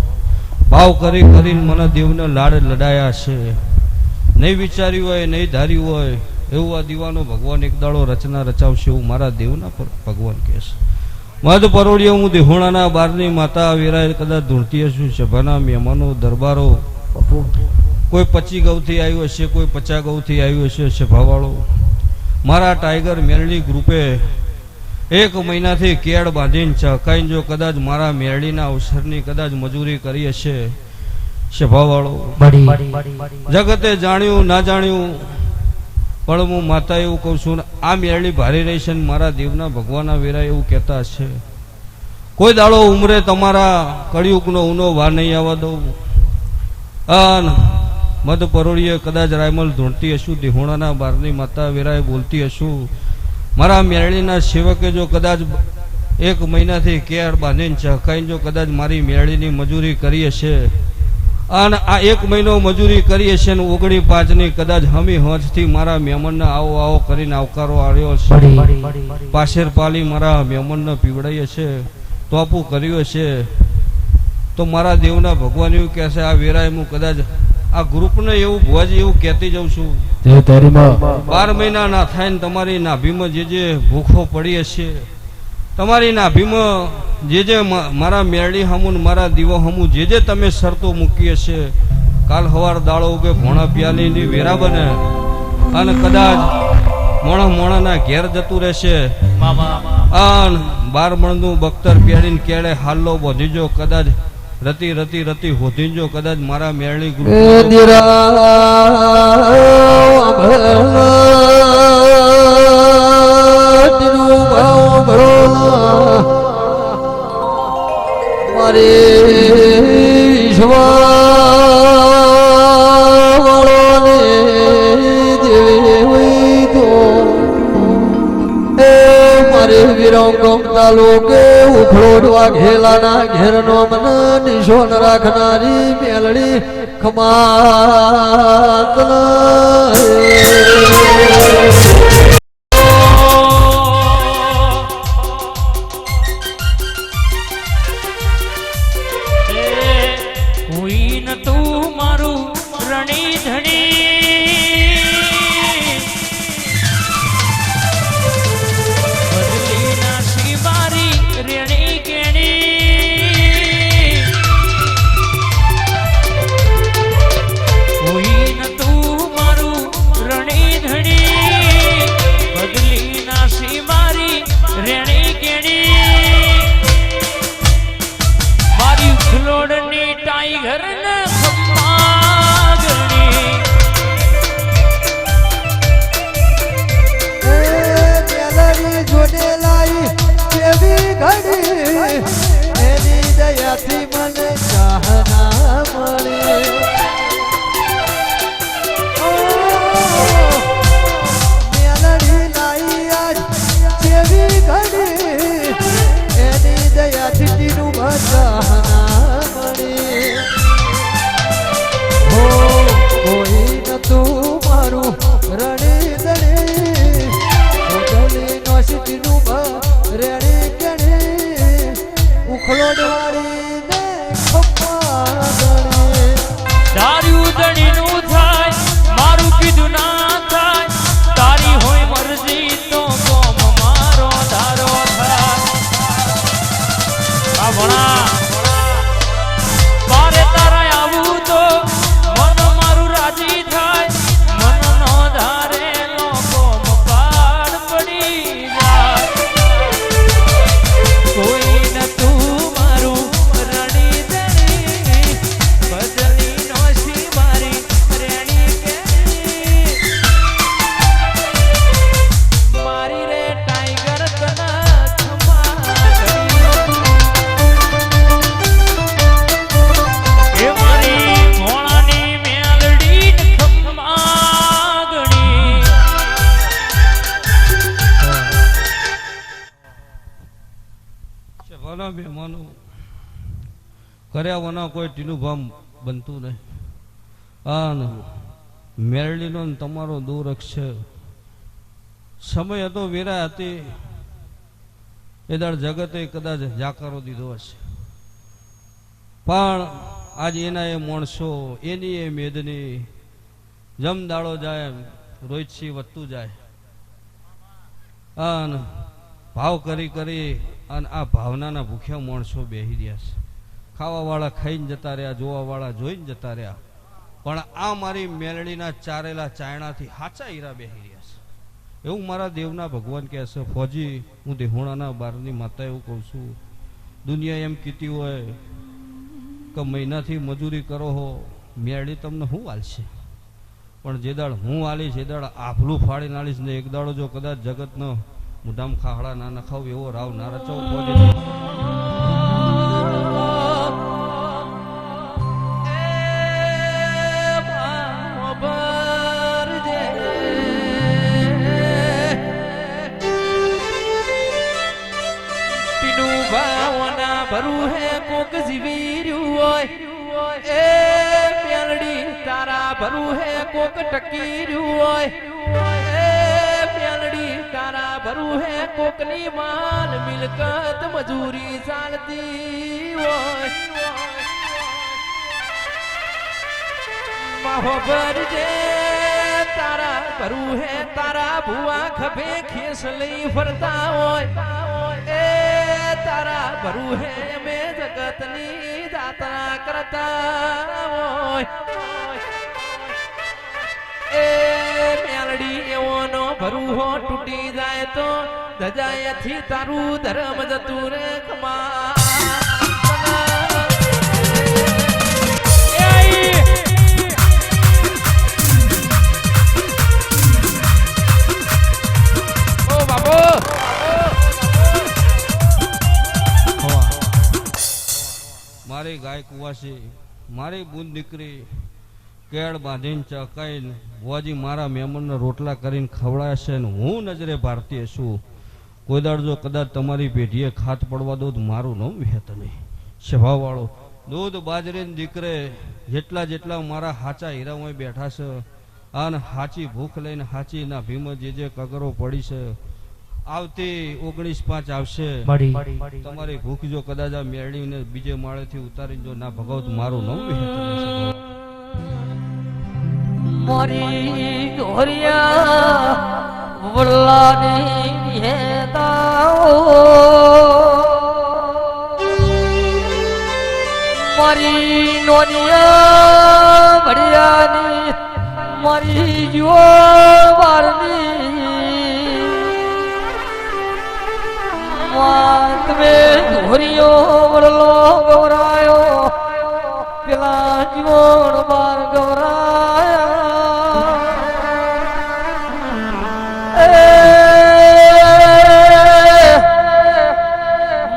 ભાવ કરી કરીને મને દેવને લાડ લડાયા છે નહીં વિચાર્યું હોય નહીં ધાર્યું હોય એવું આ દીવાનો ભગવાન એક દાડો રચના રચાવશે એવું મારા દેવના ભગવાન કહે છે મધ પરોળીઓ હું દેહોણાના બારની માતા વેરાય કદાચ ધૂળતી હશું સભાના મહેમાનો દરબારો કોઈ 25 ગૌથી આવ્યું હશે કોઈ 50 ગૌથી આવ્યું હશે સભાવાળો મારા ટાઈગર મેરડી ગ્રુપે 1 મહિનાથી કેળ બાંધીને ચકાઈને જો કદાચ મારા મેરડીના અવસરની કદાચ મજૂરી કરી હશે સભાવાળો બડી જગતે જાણ્યું ના જાણ્યું પણ હું માતા એવું કહું છું ને, આ મેળડી ભારી રહી છે ને મારા દેવના ભગવાનના વેરા એવું કહેતા છે, કોઈ દાડો ઉમરે તમારા કળિયુગનો ઊનો વાર નહીં આવવા દઉં. મધ પરોળીએ કદાચ રાયમલ ધૂણતી હશું, દિહોણાના બારની માતા વેરાએ બોલતી હશું, મારા મેળડીના સેવકે જો કદાચ 1 મહિનાથી કેળ બાંધીને ચહકાઈને જો કદાચ મારી મેળડીની મજૂરી કરી હશે, અને આ 1 મહિનો મજૂરી કરી હશે ને 19/5ની કદાચ હમી હોજથી મારા મહેમાનને આવો આવો કરીને આવકારો આવ્યો છે, પાછેર પાલી મારા મહેમાનને પીવડાઈ હશે, તોપું કર્યું હશે, તો મારા દેવના ભગવાન એવું કહેશે, આ વેરાએ હું કદાચ આ ગ્રુપને એવું ભુવાજી એવું કહેતી જાઉં છું, 12 મહિના ના થાય ને તમારી નાભીમાં જે ભૂખો પડી હશે, તમારી નાભીમાં જે મારા મેરડી હમું ને મારા દીવો હમું જે તમે શરતો મૂકી હશે, કાલ સવાર દાળો ઉગે ભોણા પ્યાલીની વેરા બને અને કદાચ મોણાના ઘેર જતું રહેશે, અને 12 મણનું બખ્તર પહેરીને કેળે હાલો બોધીજો, કદાચ રતી રતી રતી હોધીજો, કદાચ મારા મેરડી ગ્રુપ મારે ઈશ્વરવાળોને દેવી તો એ મારે વિરમ ગમતા લોકે ઉખડોડવા ઘેલાના ઘેરનો મન નિશોન રાખનારી મેલડી ખમાત મહેમાનો કર્યા વના કોઈ ટીનું ભામ બનતું નહીં, અને મેરડીનો તમારો દૂર છે. સમય હતો વેરા હતી એ દાડ જગતે કદાચ જાકારો દીધો હશે, પણ આજે એના એ માણસો એની એ મેદની જમ દાડો જાય રોહિતસિંહ વધતું જાય, અને ભાવ કરી કરી અને આ ભાવનાના ભૂખ્યા માણસો બેહી રહ્યા છે. ખાવાવાળા ખાઈને જતા રહ્યા, જોવાવાળા જોઈને જતા રહ્યા, પણ આ મારી મેલડીના ચારેલા ચાયણાથી હાચા હીરા બેહી રહ્યા છે. એવું મારા દેવના ભગવાન કહે છે. ફોજી, હું દેહોણાના બારની માતા એવું કહું છું, દુનિયા એમ કીધી હોય કે મહિનાથી મજૂરી કરો હો મેળી તમને શું હાલશે પણ જે દાડ હું હાલીશ એ દાડ આભલું ફાડીને હાલીશ ને એક દાડો જો કદાચ જગતનો મોઢામાં ખાહડા ના નખાવ એવો રાવ ના રચાવ પહોંચે ભરું હે કોક જીવી રહ્યું હોય એ પ્યાલડી તારા ભરું હે કોક ટકી રહ્યું હોય એ પ્યાલડી તારા ભરું હે કોકની માલ મિલકત મજૂરી ચાલતી હોય માહો ભરજે તારા ભરું હે તારા ભુવા ખભે ખેસ લઈ ફરતા હોય એ તારા ભરું હે મે જગતની દાતા કરતા હોય એ મેલડી એવો નો ભરું હો તૂટી જાય તો ધજાયથી તારું ધર્મ જતું રે ખમા મારી ગાય કુવાસી મારી બુન દીકરી કેળ બાંધીને ચકાઈને હોજી મારા મહેમાનને રોટલા કરીને ખવડાય છે ને હું નજરે ભારતીય છું કોઈ દાડ જો કદાચ તમારી પેઢીએ ખાત પડવા દો તો મારું નામ વિહેત નહીં સ્વભાવવાળો દૂધ બાજરીને દીકરે જેટલા જેટલા મારા હાચા હીરામાં બેઠા છે અને હાચી ભૂખ લઈને હાચી ના ભીમ જે કગરો પડી છે આવતી 19/5 આવશે તમારી ભૂખ જો કદાચ આ મેળવીને બીજે માળેથી ઉતારીને જો ના ભગાવ તો મારું નામ વિહેત મારી ગોરિયા વલ્લાની વિહેતાઓ મારી નોનિયા ભડિયાની મારી જો વારની તમે ધોરીઓ વડલો ગૌરાયો પેલા જીવન બાર ગૌરાયા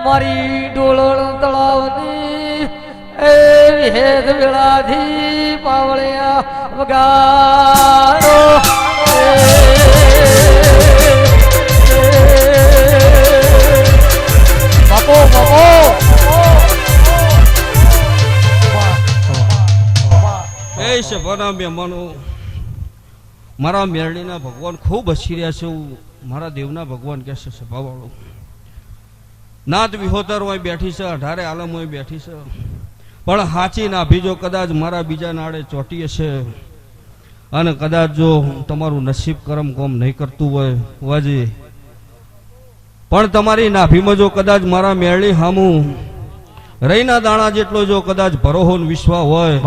મારી ડોળણ તળાવની એ વિહેદ વેળાથી પાવળિયા વગાડો સભાના મહેમાનો મારા મેરડીના ભગવાન ખૂબ હસી રહ્યા છે મારા દેવના ભગવાન કહે છે સભાવાળો નાદ વિહોતર હોય બેઠી છે 18 આલમ હોય બેઠી છે પણ હાચી નાભી જો કદાચ મારા બીજા નાડે ચોટી હશે અને કદાચ જો તમારું નસીબ કરમ કોમ નહીં કરતું હોય વાજી પણ તમારી નાભીમાં જો કદાચ મારા મેરડી હામું રહીના દાણા જેટલો જો કદાચ ભરોહો વિશ્વાસ હોય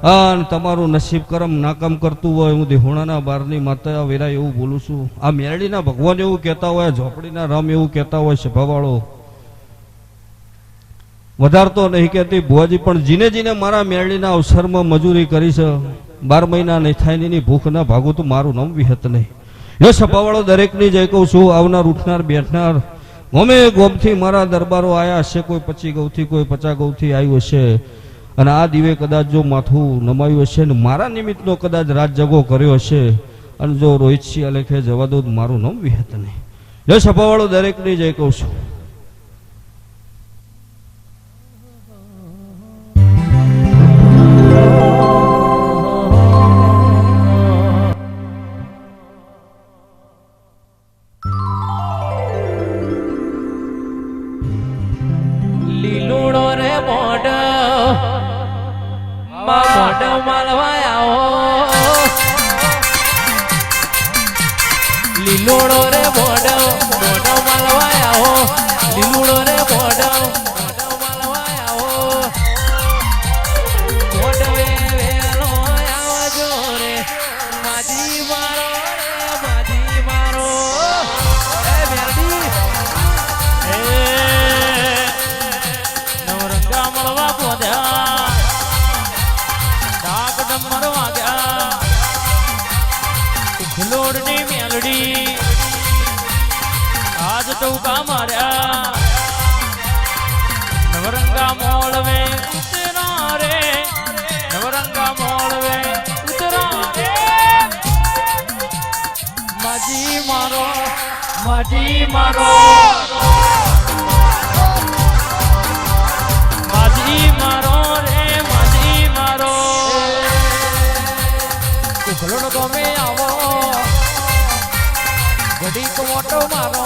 અને તમારું નસીબ કરમ નાકામ કરતું હોય હું દેહોણાના બારની માતા વેરા એવું બોલું છું આ મેરડીના ભગવાન એવું કહેતા હોય ઝોપડીના રામ એવું કહેતા હોય સભાવાળો વધારતો નહીં કહેતી ભુવાજી પણ જીને જીને મારા મેરડીના અવસરમાં મજૂરી કરી છે 12 મહિના નહીં થાય ની ભૂખ ના ભાગું તો મારું નામ વિહત નહીં એ સભાવાળો દરેકની જય કહું છું આવનાર ઉઠનાર બેઠનાર ગમે ગોમથી મારા દરબારો આયા હશે કોઈ 25 ગૌથી કોઈ 50 ગૌથી આવ્યું હશે અને આ દીવે કદાચ જો માથું નમાયું હશે ને મારા નિમિત્તનો કદાચ રાજ જગો કર્યો હશે અને જો રોહિતસિંહ અલેખે જવા દો મારું નામ વિહેત નહીં જો સભાવાળો દરેકની જય કહું છું લીલુડો રે મોઢ મોઢ માલવાયા લીલુડો રે મોઢ માલવાયા લીલુડો રે મોઢ માલવાયા મોઢ વેલો આવજો રે માજી મારો રે માજી મારો એ મેરડી એ નવરંગા મળવા પોધ્યા વાગ્યા ઉખલોડની મેલડી આજ ટૂંકા માર્યા નવરંગા મોળવે ઉતરા રે નવરંગા મોળવે ઉતરા રે માજી મારો માજી મારો માજી મારો રે માજી મારો ઉખલોડ ગમે આવો ઘડીક મોટો મારો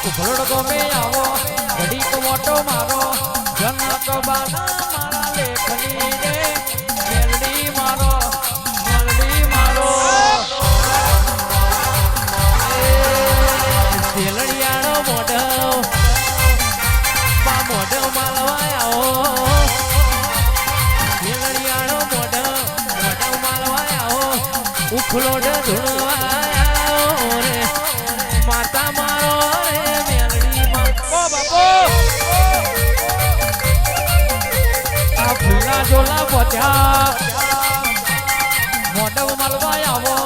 ઉખલોડ ગમે આવો ઘડીક મોટો મારો જનક બાના મારા લેખની રે મેલડી મારો તેલડિયાનો મોઢો મોઢો માલવાયો તેલડિયાનો મોઢો માલવાયો ઉખલોડ ધૂળવાયો રે માતા મારો રે મેલડી ઓ બાપો આ ફૂલા જોલા પહોંચ્યા મોઢો માલવાયો